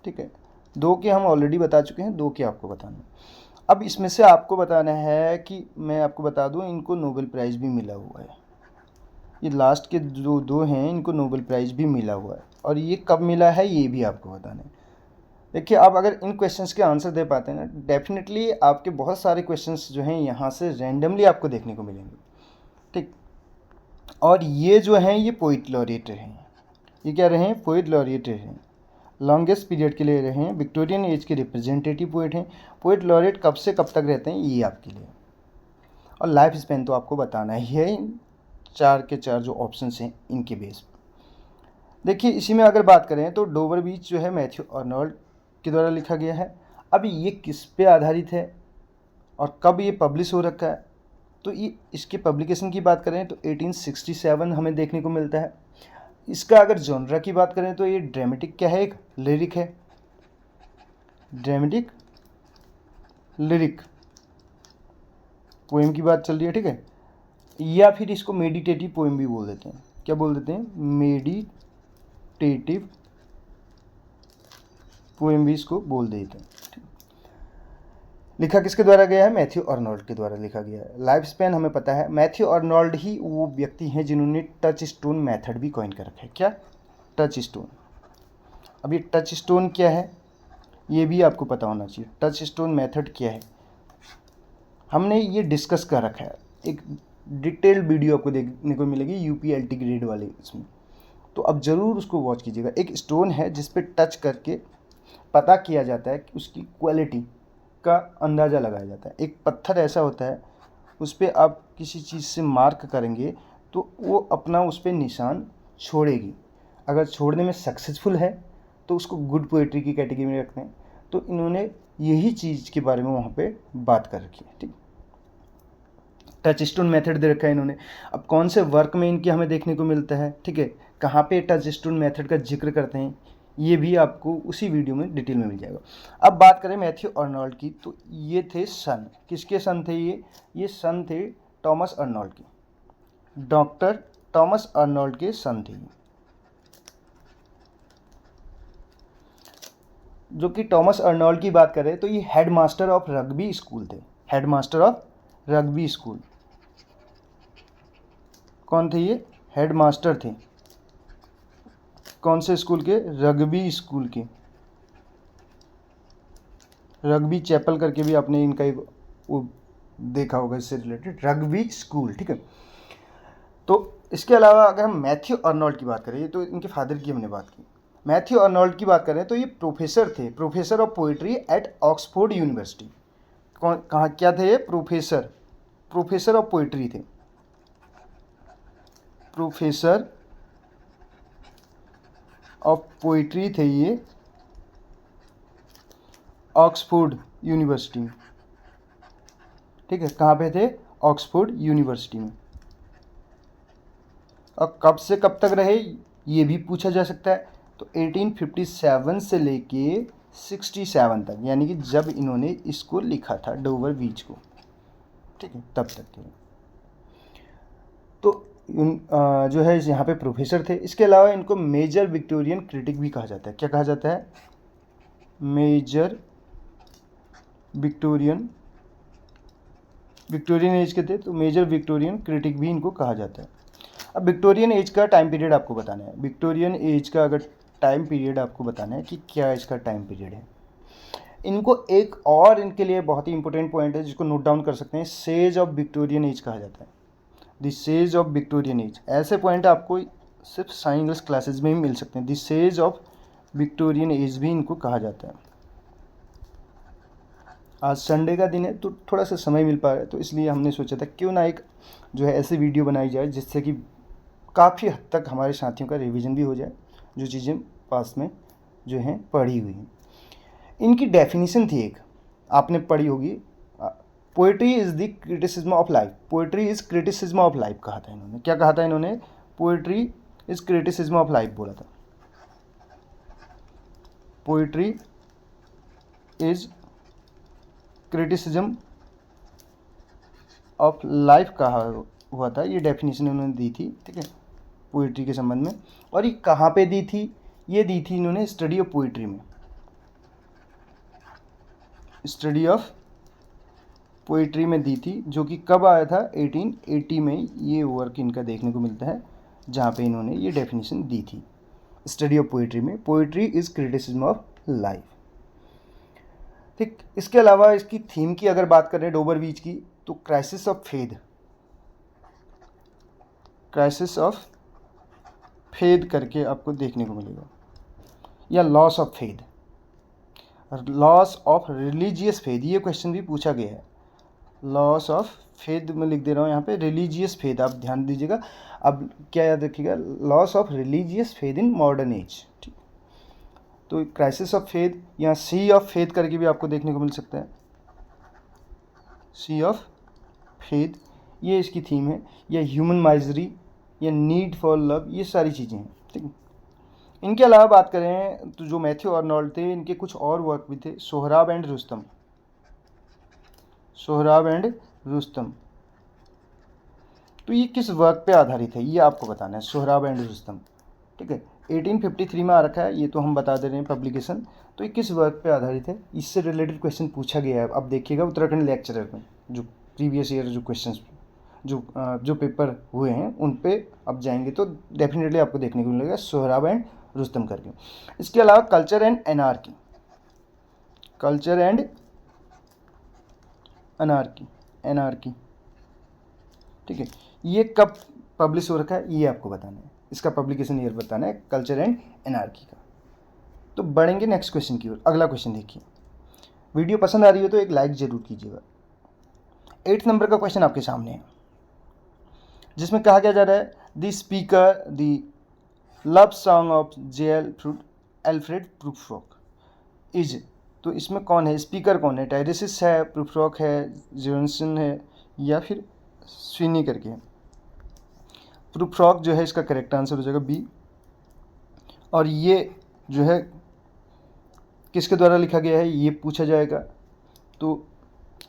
ठीक है, 2 के हम ऑलरेडी बता चुके हैं, 2 के आपको बताना है। अब इसमें से आपको बताना है कि मैं आपको बता दूँ इनको नोबेल प्राइज़ भी मिला हुआ है, ये लास्ट के जो 2 हैं इनको नोबेल प्राइज़ भी मिला हुआ है और ये कब मिला है ये भी आपको बताना है। देखिए आप अगर इन क्वेश्चंस के आंसर दे पाते हैं ना, डेफिनेटली आपके बहुत सारे क्वेश्चंस जो हैं यहाँ से रैंडमली आपको देखने को मिलेंगे, ठीक। और ये जो हैं ये पोइट लॉरिएट हैं, ये क्या रहे हैं, पोइट लॉरिएट हैं, लॉन्गेस्ट पीरियड के लिए रहे हैं, विक्टोरियन एज के रिप्रेजेंटेटिव पोइट हैं। पोइट लॉरिएट कब से कब तक रहते हैं ये आपके लिए, और लाइफ स्पैन तो आपको बताना ही है 4 के 4 जो ऑप्शन हैं इनके बेस। देखिए इसी में अगर बात करें तो डोवर बीच जो है मैथ्यू आर्नोल्ड के द्वारा लिखा गया है। अब ये किस पे आधारित है और कब ये पब्लिश हो रखा है, तो ये इसके पब्लिकेशन की बात करें तो 1867 हमें देखने को मिलता है। इसका अगर जॉनरा की बात करें तो ये ड्रामेटिक क्या है, एक लिरिक है, ड्रामेटिक लिरिक पोएम की बात चल रही है, ठीक है, या फिर इसको मेडिटेटिव पोएम भी बोल देते हैं। क्या बोल देते हैं, मेडिटेटिव पोएम भी इसको बोल देते हैं। लिखा किसके द्वारा गया है, मैथ्यू आर्नोल्ड के द्वारा लिखा गया है। लाइफ स्पैन हमें पता है, मैथ्यू आर्नोल्ड ही वो व्यक्ति हैं जिन्होंने टच स्टोन मेथड भी कॉइन कर रखा है। क्या, टच स्टोन। अब ये टच स्टोन क्या है ये भी आपको पता होना चाहिए, टच स्टोन मेथड क्या है हमने ये डिस्कस कर रखा है, एक डिटेल्ड वीडियो आपको देखने को मिलेगी UPLT ग्रेड वाले इसमें, तो अब ज़रूर उसको वॉच कीजिएगा। एक स्टोन है जिस पे टच करके पता किया जाता है कि उसकी क्वालिटी का अंदाज़ा लगाया जाता है। एक पत्थर ऐसा होता है उस पर आप किसी चीज़ से मार्क करेंगे तो वो अपना उस पर निशान छोड़ेगी। अगर छोड़ने में सक्सेसफुल है तो उसको गुड पोइट्री की कैटेगरी में रखते हैं। तो इन्होंने यही चीज़ के बारे में वहाँ पे बात कर रखी है। ठीक, टच स्टोन मेथड दे रखा है इन्होंने। अब कौन से वर्क में इनके हमें देखने को मिलता है, ठीक है, कहाँ पे टच स्टोन मेथड का जिक्र करते हैं, ये भी आपको उसी वीडियो में डिटेल में मिल जाएगा। अब बात करें मैथ्यू अर्नोल्ड की, तो ये थे सन। किसके सन थे ये सन थे टॉमस अर्नोल्ड के, डॉक्टर टॉमस अर्नोल्ड के सन थे। जो कि टॉमस अर्नोल्ड की बात करें तो ये हेडमास्टर ऑफ रग्बी स्कूल थे। हेडमास्टर ऑफ रग्बी स्कूल कौन थे ये? हेडमास्टर थे। कौन से स्कूल के? रग्बी स्कूल के। रग्बी चैपल करके भी आपने इनका एक वो देखा होगा इससे रिलेटेड, रग्बी स्कूल। ठीक है, तो इसके अलावा अगर हम मैथ्यू अर्नोल्ड की बात करें, तो इनके फादर की हमने बात की। मैथ्यू अर्नोल्ड की बात करें तो ये प्रोफेसर थे, professor of poetry at Oxford university. कौन कहाँ क्या थे ये? प्रोफेसर ऑफ पोइट्री थे, प्रोफेसर ऑफ पोइट्री थे ये ऑक्सफोर्ड यूनिवर्सिटी में। ठीक है, कहाँ पे थे? ऑक्सफोर्ड यूनिवर्सिटी में। और कब से कब तक रहे ये भी पूछा जा सकता है। तो 1857 से लेके 67 तक, यानी कि जब इन्होंने इसको लिखा था डोवर बीच को, ठीक है, तब तक के। तो जो है यहाँ पे प्रोफेसर थे। इसके अलावा इनको मेजर विक्टोरियन क्रिटिक भी कहा जाता है। क्या कहा जाता है? मेजर विक्टोरियन एज के थे, तो मेजर विक्टोरियन क्रिटिक भी इनको कहा जाता है। अब विक्टोरियन एज का टाइम पीरियड आपको बताना है। विक्टोरियन एज का अगर टाइम पीरियड आपको बताना है कि क्या इसका टाइम पीरियड है, इनको एक और इनके लिए बहुत ही इंपॉर्टेंट पॉइंट है जिसको नोट डाउन कर सकते हैं, सेज ऑफ विक्टोरियन एज कहा जाता है। The sage of Victorian age, ऐसे पॉइंट आपको सिर्फ साइंस इंग्लिश क्लासेज में ही मिल सकते हैं। The sage of Victorian age भी इनको कहा जाता है। आज संडे का दिन है तो थोड़ा सा समय मिल पा रहा है, तो इसलिए हमने सोचा था क्यों ना एक जो है ऐसी वीडियो बनाई जाए जिससे कि काफ़ी हद तक हमारे साथियों का रिवीजन भी हो जाए, जो चीज़ें पास में जो हैं पढ़ी हुई हैं। इनकी डेफिनेशन थी एक, आपने पढ़ी होगी, poetry is the criticism of life. Poetry is criticism of life कहा था इन्होंने। क्या कहा था इन्होंने? Poetry is criticism of life बोला था। Poetry is criticism of life कहा हुआ था, ये डेफिनेशन उन्होंने दी थी। ठीक है, पोइट्री के संबंध में। और ये कहाँ पे दी थी? ये दी थी इन्होंने स्टडी ऑफ पोइट्री में। स्टडी ऑफ पोइट्री में दी थी, जो कि कब आया था? 1880 में ये वर्क इनका देखने को मिलता है, जहाँ पे इन्होंने ये डेफिनेशन दी थी स्टडी ऑफ पोइट्री में। Poetry is criticism of life. ठीक, इसके अलावा इसकी थीम की अगर बात करें डोबर बीच की, तो crisis of faith, crisis of faith करके आपको देखने को मिलेगा, या loss of faith, loss of religious faith, ये क्वेश्चन भी पूछा गया है। लॉस ऑफ फेथ में लिख दे रहा हूँ यहाँ पे, रिलीजियस फेथ, आप ध्यान दीजिएगा। अब क्या याद रखिएगा? Loss of religious faith in modern age. ठीक, तो क्राइसिस ऑफ फेथ या सी ऑफ फेथ करके भी आपको देखने को मिल सकता है। सी ऑफ फेथ, ये इसकी थीम है। या ह्यूमन माइजरी, या नीड फॉर लव, ये सारी चीज़ें हैं। ठीक है, इनके अलावा बात करें तो जो मैथ्यू अर्नोल्ड थे, इनके कुछ और वर्क भी थे। सोहराब एंड रुस्तम, सोहराब एंड रुस्तम, तो ये किस वर्क पे आधारित है ये आपको बताना है। सोहराब एंड रुस्तम, ठीक है, 1853 में आ रखा है, ये तो हम बता दे रहे हैं पब्लिकेशन। तो ये किस वर्क पे आधारित है, इससे रिलेटेड क्वेश्चन पूछा गया है। अब देखिएगा उत्तराखंड लेक्चरर में जो प्रीवियस ईयर जो क्वेश्चन जो पेपर हुए हैं उन पे अब जाएंगे तो डेफिनेटली आपको देखने को मिलेगा सोहराब एंड रुस्तम करके। इसके अलावा culture and anarchy, culture and anarchy, ठीक है, ये कब पब्लिश हो रखा है ये आपको बताना है। इसका पब्लिकेशन ईयर बताना है, कल्चर एंड एनार्की का। तो बढ़ेंगे नेक्स्ट क्वेश्चन की ओर। अगला क्वेश्चन देखिए। वीडियो पसंद आ रही हो तो एक लाइक जरूर कीजिएगा। 8 नंबर का क्वेश्चन आपके सामने है, जिसमें कहा क्या जा रहा है, the speaker the love song of JL Alfred Prufrock is. तो इसमें कौन है, स्पीकर कौन है, टायरेसिस है, प्रूफ्रॉक है, जॉनसन है, या फिर स्विनी करके है। प्रूफ्रॉक जो है इसका करेक्ट आंसर हो जाएगा बी। और ये जो है किसके द्वारा लिखा गया है ये पूछा जाएगा। तो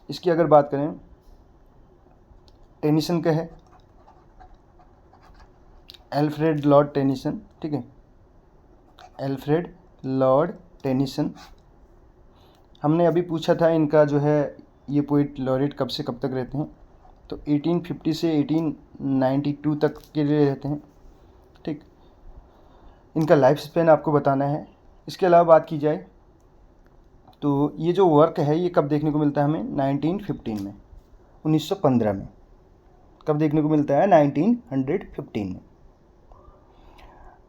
इसकी अगर बात करें, टेनिसन का है, एल्फ्रेड लॉर्ड टेनिसन, ठीक है, एल्फ्रेड लॉर्ड टेनिसन। हमने अभी पूछा था इनका जो है ये पोइट लॉरेट कब से कब तक रहते हैं, तो 1850 से 1892 तक के लिए रहते हैं, ठीक। इनका लाइफ स्पेन आपको बताना है। इसके अलावा बात की जाए तो ये जो वर्क है ये कब देखने को मिलता है हमें, 1915 में, 1915 में। कब देखने को मिलता है, 1915 में।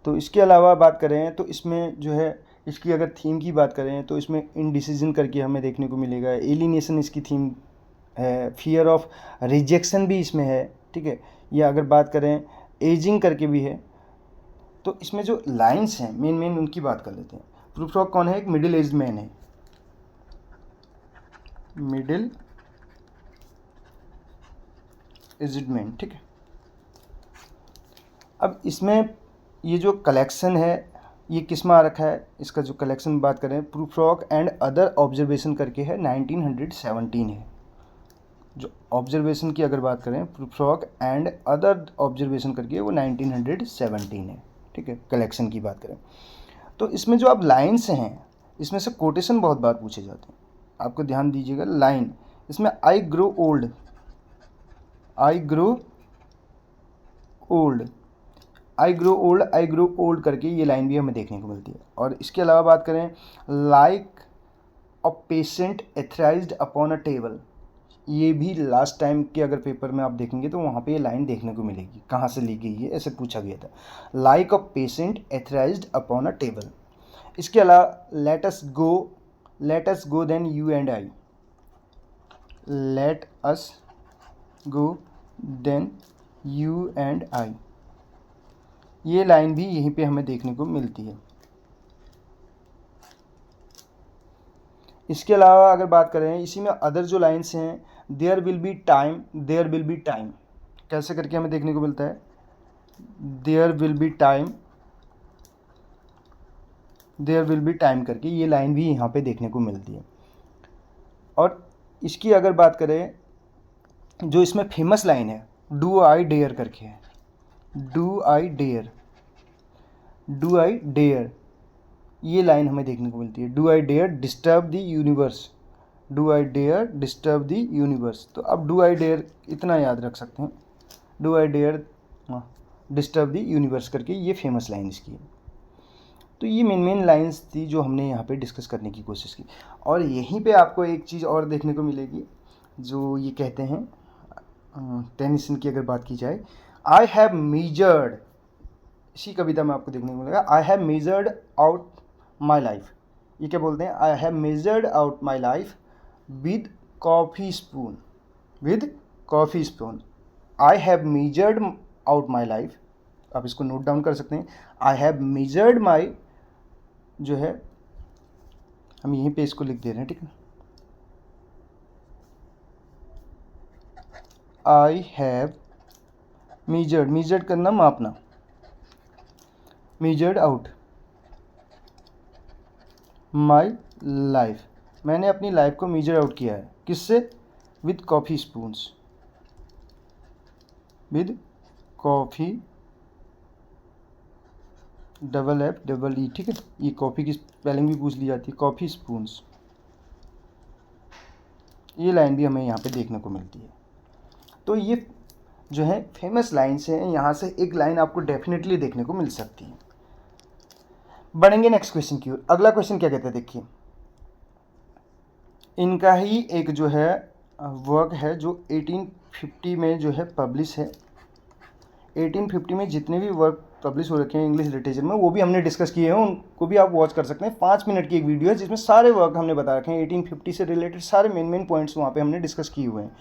तो इसके अलावा बात करें तो इसमें जो है इसकी अगर थीम की बात करें तो इसमें इनडिसीजन करके हमें देखने को मिलेगा, एलिनेशन इसकी थीम है, फियर ऑफ रिजेक्शन भी इसमें है, ठीक है। या अगर बात करें एजिंग करके भी है। तो इसमें जो लाइंस हैं मेन उनकी बात कर लेते हैं। प्रूफ्रॉक कौन है, एक मिडिल एज मैन है, मिडिल एज्ड मैन, ठीक है। अब इसमें ये जो कलेक्शन है ये किस में आ रखा है, इसका जो कलेक्शन बात करें, प्रूफ्रॉक एंड अदर ऑब्जर्वेशन करके है, 1917 है। जो ऑब्जर्वेशन की अगर बात करें, प्रूफ्रॉक एंड अदर ऑब्जर्वेशन करके वो 1917 है, ठीक है, कलेक्शन की बात करें। तो इसमें जो अब लाइन्स हैं इसमें से कोटेशन बहुत बार पूछे जाते हैं, आपको ध्यान दीजिएगा। लाइन इसमें I grow old, I grow old, I grow old, I grow old करके ये लाइन भी हमें देखने को मिलती है। और इसके अलावा बात करें, like a patient etherized upon a table, ये भी लास्ट टाइम के अगर पेपर में आप देखेंगे तो वहाँ पे ये लाइन देखने को मिलेगी, कहाँ से ली गई है ऐसे पूछा गया था, like a patient etherized upon a table. इसके अलावा let us go then you and I, let us go then you and I, ये लाइन भी यहीं पे हमें देखने को मिलती है। इसके अलावा अगर बात करें इसी में अदर जो लाइन्स हैं, there will be time, there will be time कैसे करके हमें देखने को मिलता है, there will be time, there will be time करके ये लाइन भी यहाँ पे देखने को मिलती है। और इसकी अगर बात करें जो इसमें फेमस लाइन है, डू आई डेयर करके है, do I dare, do I dare, ये लाइन हमें देखने को मिलती है, do I dare disturb the universe, do I dare disturb the universe. तो अब डू आई डेयर इतना याद रख सकते हैं, do I dare disturb the universe करके ये फेमस लाइन इसकी है। तो ये मेन लाइंस थी जो हमने यहाँ पे डिस्कस करने की कोशिश की। और यहीं पे आपको एक चीज़ और देखने को मिलेगी, जो ये कहते हैं टेनिसन की अगर बात की जाए, आई हैव मेजर्ड, इसी कविता में आपको देखने को मिलेगा, I have measured out my life. ये क्या बोलते हैं, I have measured out my life with coffee spoon, with coffee spoon, I have measured out my life. आप इसको नोट डाउन कर सकते हैं, आई हैव मेजर्ड माई, जो है हम यहीं पे इसको लिख दे रहे हैं, ठीक है, आई हैव मेजर्ड, मेजर्ड करना मापना, मेजर्ड आउट माई लाइफ, मैंने अपनी लाइफ को मेजर आउट किया है, किससे, with coffee spoons, with coffee, double F double E, ठीक है, ये कॉफ़ी की स्पेलिंग भी पूछ ली जाती है, कॉफ़ी स्पून्स। ये लाइन भी हमें यहाँ पे देखने को मिलती है। तो ये जो है फेमस लाइन्स हैं, यहाँ से एक लाइन आपको डेफिनेटली देखने को मिल सकती है। बढ़ेंगे नेक्स्ट क्वेश्चन की ओर। अगला क्वेश्चन क्या कहता है, देखिए, इनका ही एक जो है वर्क है जो 1850 में जो है पब्लिश है। 1850 में जितने भी वर्क पब्लिश हो रखे हैं इंग्लिश लिटरेचर में, वो भी हमने डिस्कस किए हैं, उनको भी आप वॉच कर सकते हैं। 5 मिनट की एक वीडियो है जिसमें सारे वर्क हमने बता रखे हैं, 1850 से रिलेटेड सारे मेन पॉइंट्स वहाँ पे हमने डिस्कस किए हुए हैं।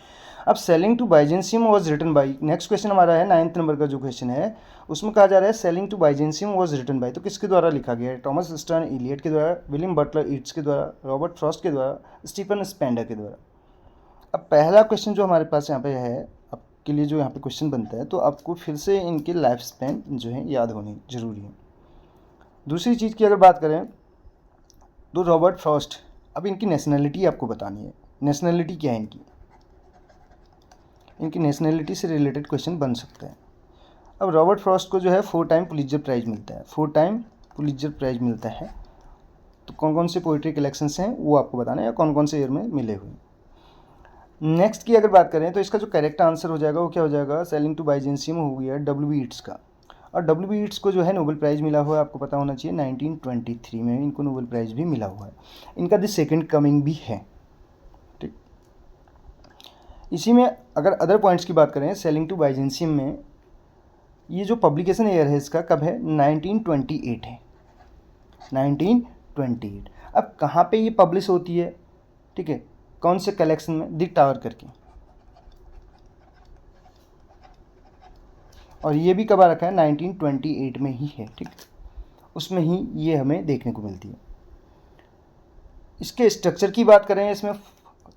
अब sailing to Byzantium was written by, next question हमारा है 9th नंबर का जो क्वेश्चन है, उसमें कहा जा रहा है sailing to Byzantium was written by, तो किसके द्वारा लिखा गया है? टॉमस स्टर्न इलियट के द्वारा, विलियम बटलर ईट्स के द्वारा, रॉबर्ट फ्रॉस्ट के द्वारा, स्टीफन स्पेंडर के द्वारा। अब पहला क्वेश्चन जो हमारे पास यहाँ पे है आपके लिए, जो यहाँ पे क्वेश्चन बनता है, तो आपको फिर से इनके लाइफ स्पैन जो है याद होनी जरूरी है। दूसरी चीज़ की अगर बात करें तो रॉबर्ट फ्रॉस्ट, अब इनकी नेशनैलिटी आपको बतानी है, नेशनैलिटी क्या है इनकी, इनकी नेशनैलिटी से रिलेटेड क्वेश्चन बन सकता है। अब रॉबर्ट फ्रॉस्ट को जो है 4 टाइम पुलित्जर प्राइज़ मिलता है, 4 टाइम पुलित्जर प्राइज़ मिलता है। तो कौन कौन से पोइट्री कलेक्शंस हैं वो आपको बताना है, या कौन कौन से ईयर में मिले हुए। नेक्स्ट की अगर बात करें तो इसका जो करेक्ट आंसर हो जाएगा वो क्या हो जाएगा? सेलिंग टू बाइजेंसियम हो गया W. ईट्स का। और W. ईट्स को जो है नोबेल प्राइज़ मिला हुआ है, आपको पता होना चाहिए 1923 में इनको नोबेल प्राइज़ भी मिला हुआ है। इनका द सेकंड कमिंग भी है। ठीक, इसी में अगर अदर पॉइंट्स की बात करें, सेलिंग टू बाइजेंसियम में ये जो पब्लिकेशन ईयर है इसका कब है? 1928 है, 1928। अब कहाँ पे ये पब्लिश होती है? ठीक है, कौन से कलेक्शन में? द टावर करके। और ये भी कब आ रखा है? 1928 में ही है। ठीक, उसमें ही ये हमें देखने को मिलती है। इसके स्ट्रक्चर की बात करें, इसमें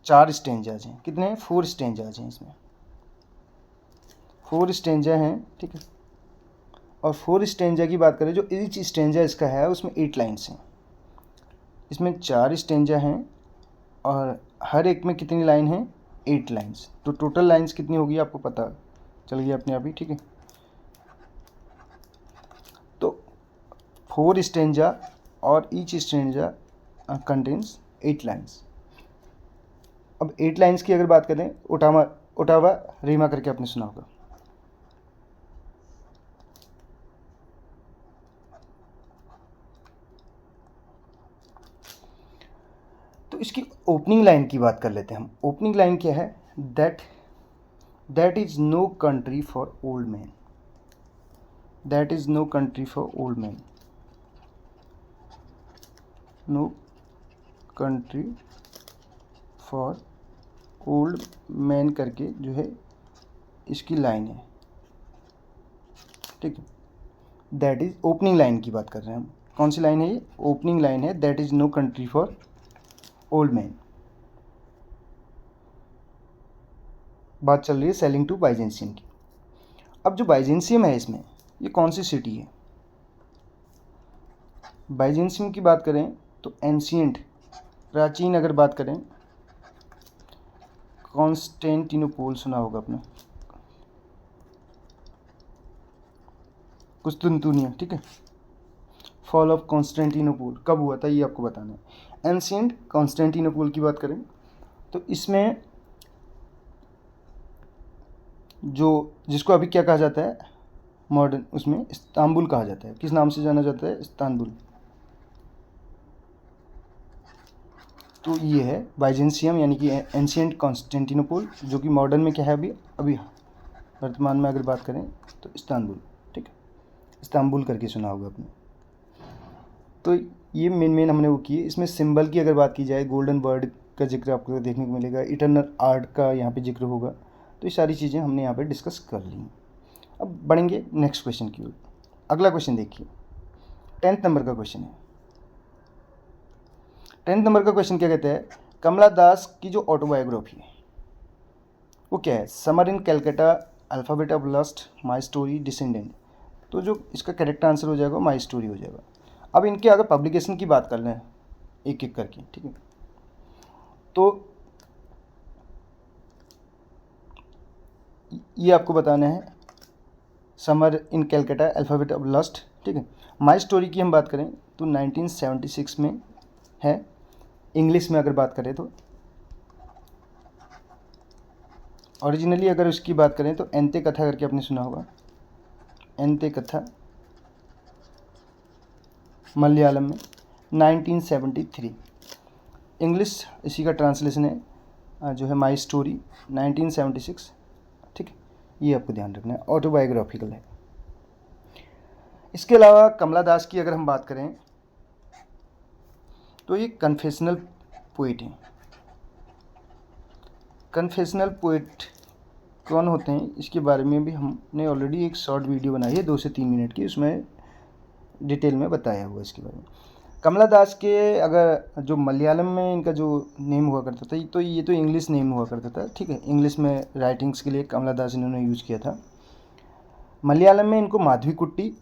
4 स्टेंजाज हैं। कितने हैं? 4 स्टेंजाज हैं इसमें, 4 स्टेंजा हैं। ठीक है, और 4 स्टेंजा की बात करें, जो ईच स्टेंजा इसका है उसमें 8 लाइन्स हैं। इसमें 4 स्टेंजा हैं और हर एक में कितनी लाइन है? 8 लाइन्स। तो टोटल लाइन्स कितनी होगी आपको पता चल गया अपने आप ही। ठीक है, तो 4 स्टेंजा और ईच स्टेंजा कंटेन्स 8 लाइन्स। अब 8 लाइन्स की अगर बात करें, ओटावा रीमा करके आपने सुना होगा। तो इसकी ओपनिंग लाइन की बात कर लेते हैं हम। ओपनिंग लाइन क्या है? That is no country for old man, that is no country for old man, no country for old man करके जो है इसकी लाइन है। ठीक है, दैट इज ओपनिंग लाइन की बात कर रहे हैं हम। कौन सी लाइन है ये? ओपनिंग लाइन है, that is no country for old man. बात चल रही है सेलिंग टू बाइजेंसियम की। अब जो बाइजेंसियम है इसमें, ये कौन सी सिटी है? बाइजेंसियम की बात करें तो एंशियंट, प्राचीन अगर बात करें, कॉन्स्टेंटिनोपोल सुना होगा आपने, कुस्तुनतुनिया। ठीक है, फॉल ऑफ कॉन्स्टेंटिनोपोल कब हुआ था ये आपको बताना है। एंशियंट कॉन्स्टेंटिनोपोल की बात करें तो इसमें जो जिसको अभी क्या कहा जाता है मॉडर्न, उसमें इस्तांबुल कहा जाता है। किस नाम से जाना जाता है? इस्तांबुल। तो ये है बाइजेंसियम यानी कि एंशियंट कॉन्स्टेंटिनोपोल, जो कि मॉडर्न में क्या है अभी वर्तमान में अगर बात करें तो इस्तांबुल। ठीक है, इस्तांबुल करके सुना होगा आपने। तो ये मेन हमने वो किए। इसमें सिंबल की अगर बात की जाए, गोल्डन बर्ड का जिक्र आपको देखने को मिलेगा, इटर्नल आर्ट का यहाँ पे जिक्र होगा। तो ये सारी चीज़ें हमने यहाँ पे डिस्कस कर ली। अब बढ़ेंगे नेक्स्ट क्वेश्चन की ओर। अगला क्वेश्चन देखिए, 10th नंबर का क्वेश्चन है। 10th नंबर का क्वेश्चन क्या कहते हैं? कमला दास की जो ऑटोबायोग्राफी है वो क्या है? Summer in Calcutta, Alphabet of Lust, My Story, Descendant. तो जो इसका करेक्ट आंसर हो जाएगा माई स्टोरी हो जाएगा। अब इनके अगर पब्लिकेशन की बात कर लें एक एक करके, ठीक है, तो ये आपको बताना है Summer in Calcutta, Alphabet of Lust. ठीक है, माई स्टोरी की हम बात करें तो 1976 में है। इंग्लिश में अगर बात करें तो ओरिजिनली अगर उसकी बात करें तो एंते कथा करके आपने सुना होगा, एंते कथा, मलयालम में 1973। इंग्लिश इसी का ट्रांसलेशन है जो है माई स्टोरी 1976। ठीक है, ये आपको ध्यान रखना है, ऑटोबायोग्राफिकल है। इसके अलावा कमला दास की अगर हम बात करें तो ये कन्फेशनल पोइट हैं। कन्फेशनल पोइट कौन होते हैं इसके बारे में भी हमने ऑलरेडी एक शॉर्ट वीडियो बनाई है 2 से 3 मिनट की, उसमें डिटेल में बताया हुआ इसके बारे में। कमला दास के अगर जो मलयालम में इनका जो नेम हुआ करता था, तो ये तो इंग्लिश नेम हुआ करता था, ठीक है, इंग्लिश में राइटिंग्स के लिए कमला दास इन्होंने यूज़ किया था। मलयालम में इनको माधवीकुट्टी।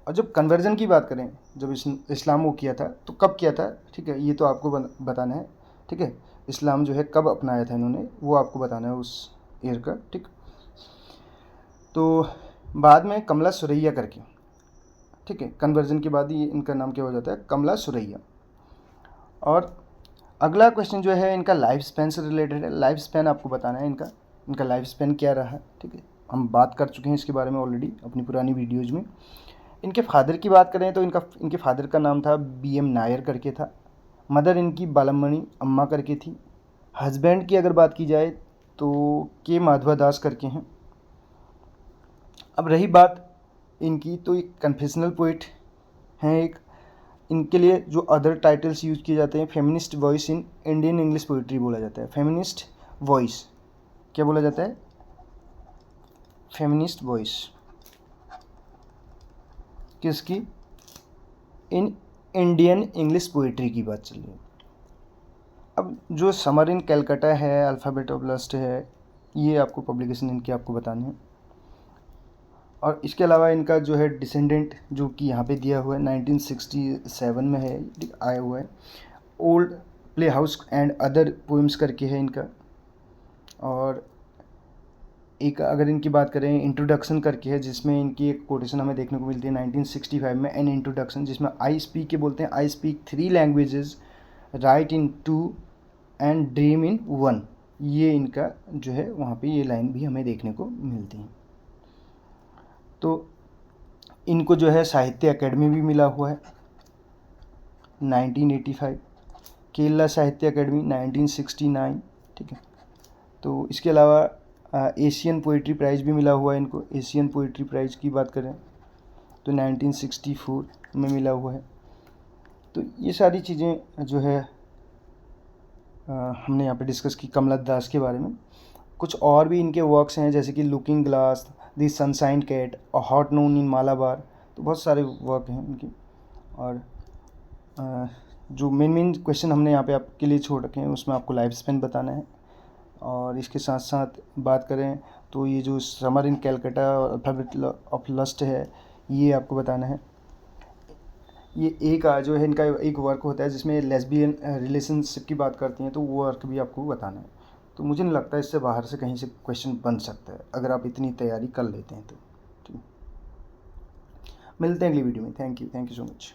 और जब कन्वर्जन की बात करें, जब इस्लाम वो किया था तो कब किया था, ठीक है, ये तो आपको बताना है, ठीक है, इस्लाम जो है कब अपनाया था इन्होंने, वो आपको बताना है उस ईयर का, ठीक। तो बाद में कमला सुरैया करके, ठीक है, कन्वर्जन के बाद ही इनका नाम क्या हो जाता है, कमला सुरैया। और अगला क्वेश्चन जो है इनका लाइफ स्पैन से रिलेटेड है। लाइफ स्पैन आपको बताना है इनका लाइफ स्पैन क्या रहा है, ठीक है, हम बात कर चुके हैं इसके बारे में ऑलरेडी अपनी पुरानी वीडियोज़ में। इनके फादर की बात करें तो इनके फादर का नाम था BM नायर करके था। मदर इनकी बालमणि अम्मा करके थी। हस्बैंड की अगर बात की जाए तो के माधवा दास करके हैं। अब रही बात इनकी, तो एक कन्फेशनल पोइट हैं एक। इनके लिए जो अदर टाइटल्स यूज़ किए जाते हैं, feminist voice in Indian English poetry बोला जाता है। फेमिनिस्ट वॉइस क्या बोला जाता है, फेमिनिस्ट वॉइस किसकी, इन इंडियन इंग्लिश पोइट्री की बात चल रही है। अब जो समर इन कैलकाटा है, अल्फ़ाबेट ऑफ लस्ट है, ये आपको पब्लिकेशन इनके आपको बताने हैं। और इसके अलावा इनका जो है डिसेंडेंट जो कि यहाँ पे दिया हुआ है 1967 में है, आया हुआ है, old play house and other poems करके है इनका। और एक अगर इनकी बात करें इंट्रोडक्शन करके है, जिसमें इनकी एक कोटेशन हमें देखने को मिलती है 1965 में, एन इंट्रोडक्शन, जिसमें आई स्पीक के बोलते हैं, I speak 3 languages, right in 2 and dream इन 1। ये इनका जो है वहाँ पे ये लाइन भी हमें देखने को मिलती है। तो इनको जो है साहित्य अकेडमी भी मिला हुआ है 1985, केरला साहित्य अकेडमी 1969, ठीक है। तो इसके अलावा एशियन पोइट्री प्राइज़ भी मिला हुआ है इनको। एशियन पोइट्री प्राइज़ की बात करें तो 1964 में मिला हुआ है। तो ये सारी चीज़ें जो है हमने यहाँ पे डिस्कस की कमला दास के बारे में। कुछ और भी इनके वर्क्स हैं, जैसे कि Looking Glass, The Sunshine Cat और हॉट नून इन मालाबार। तो बहुत सारे वर्क हैं इनके। और जो मेन क्वेश्चन हमने यहाँ पे आपके लिए छोड़ रखे हैं, उसमें आपको लाइफ स्पैन बताना है। और इसके साथ साथ बात करें तो ये जो समर इन कैलकाटा और अल्फ़ाबेट ऑफ लस्ट है, ये आपको बताना है। ये एक जो है इनका एक वर्क होता है जिसमें लेस्बियन रिलेशनशिप की बात करती हैं, तो वो वर्क भी आपको बताना है। तो मुझे नहीं लगता इससे बाहर से कहीं से क्वेश्चन बन सकता है, अगर आप इतनी तैयारी कर लेते हैं तो। ठीक, मिलते हैं अगली वीडियो में। Thank you so much.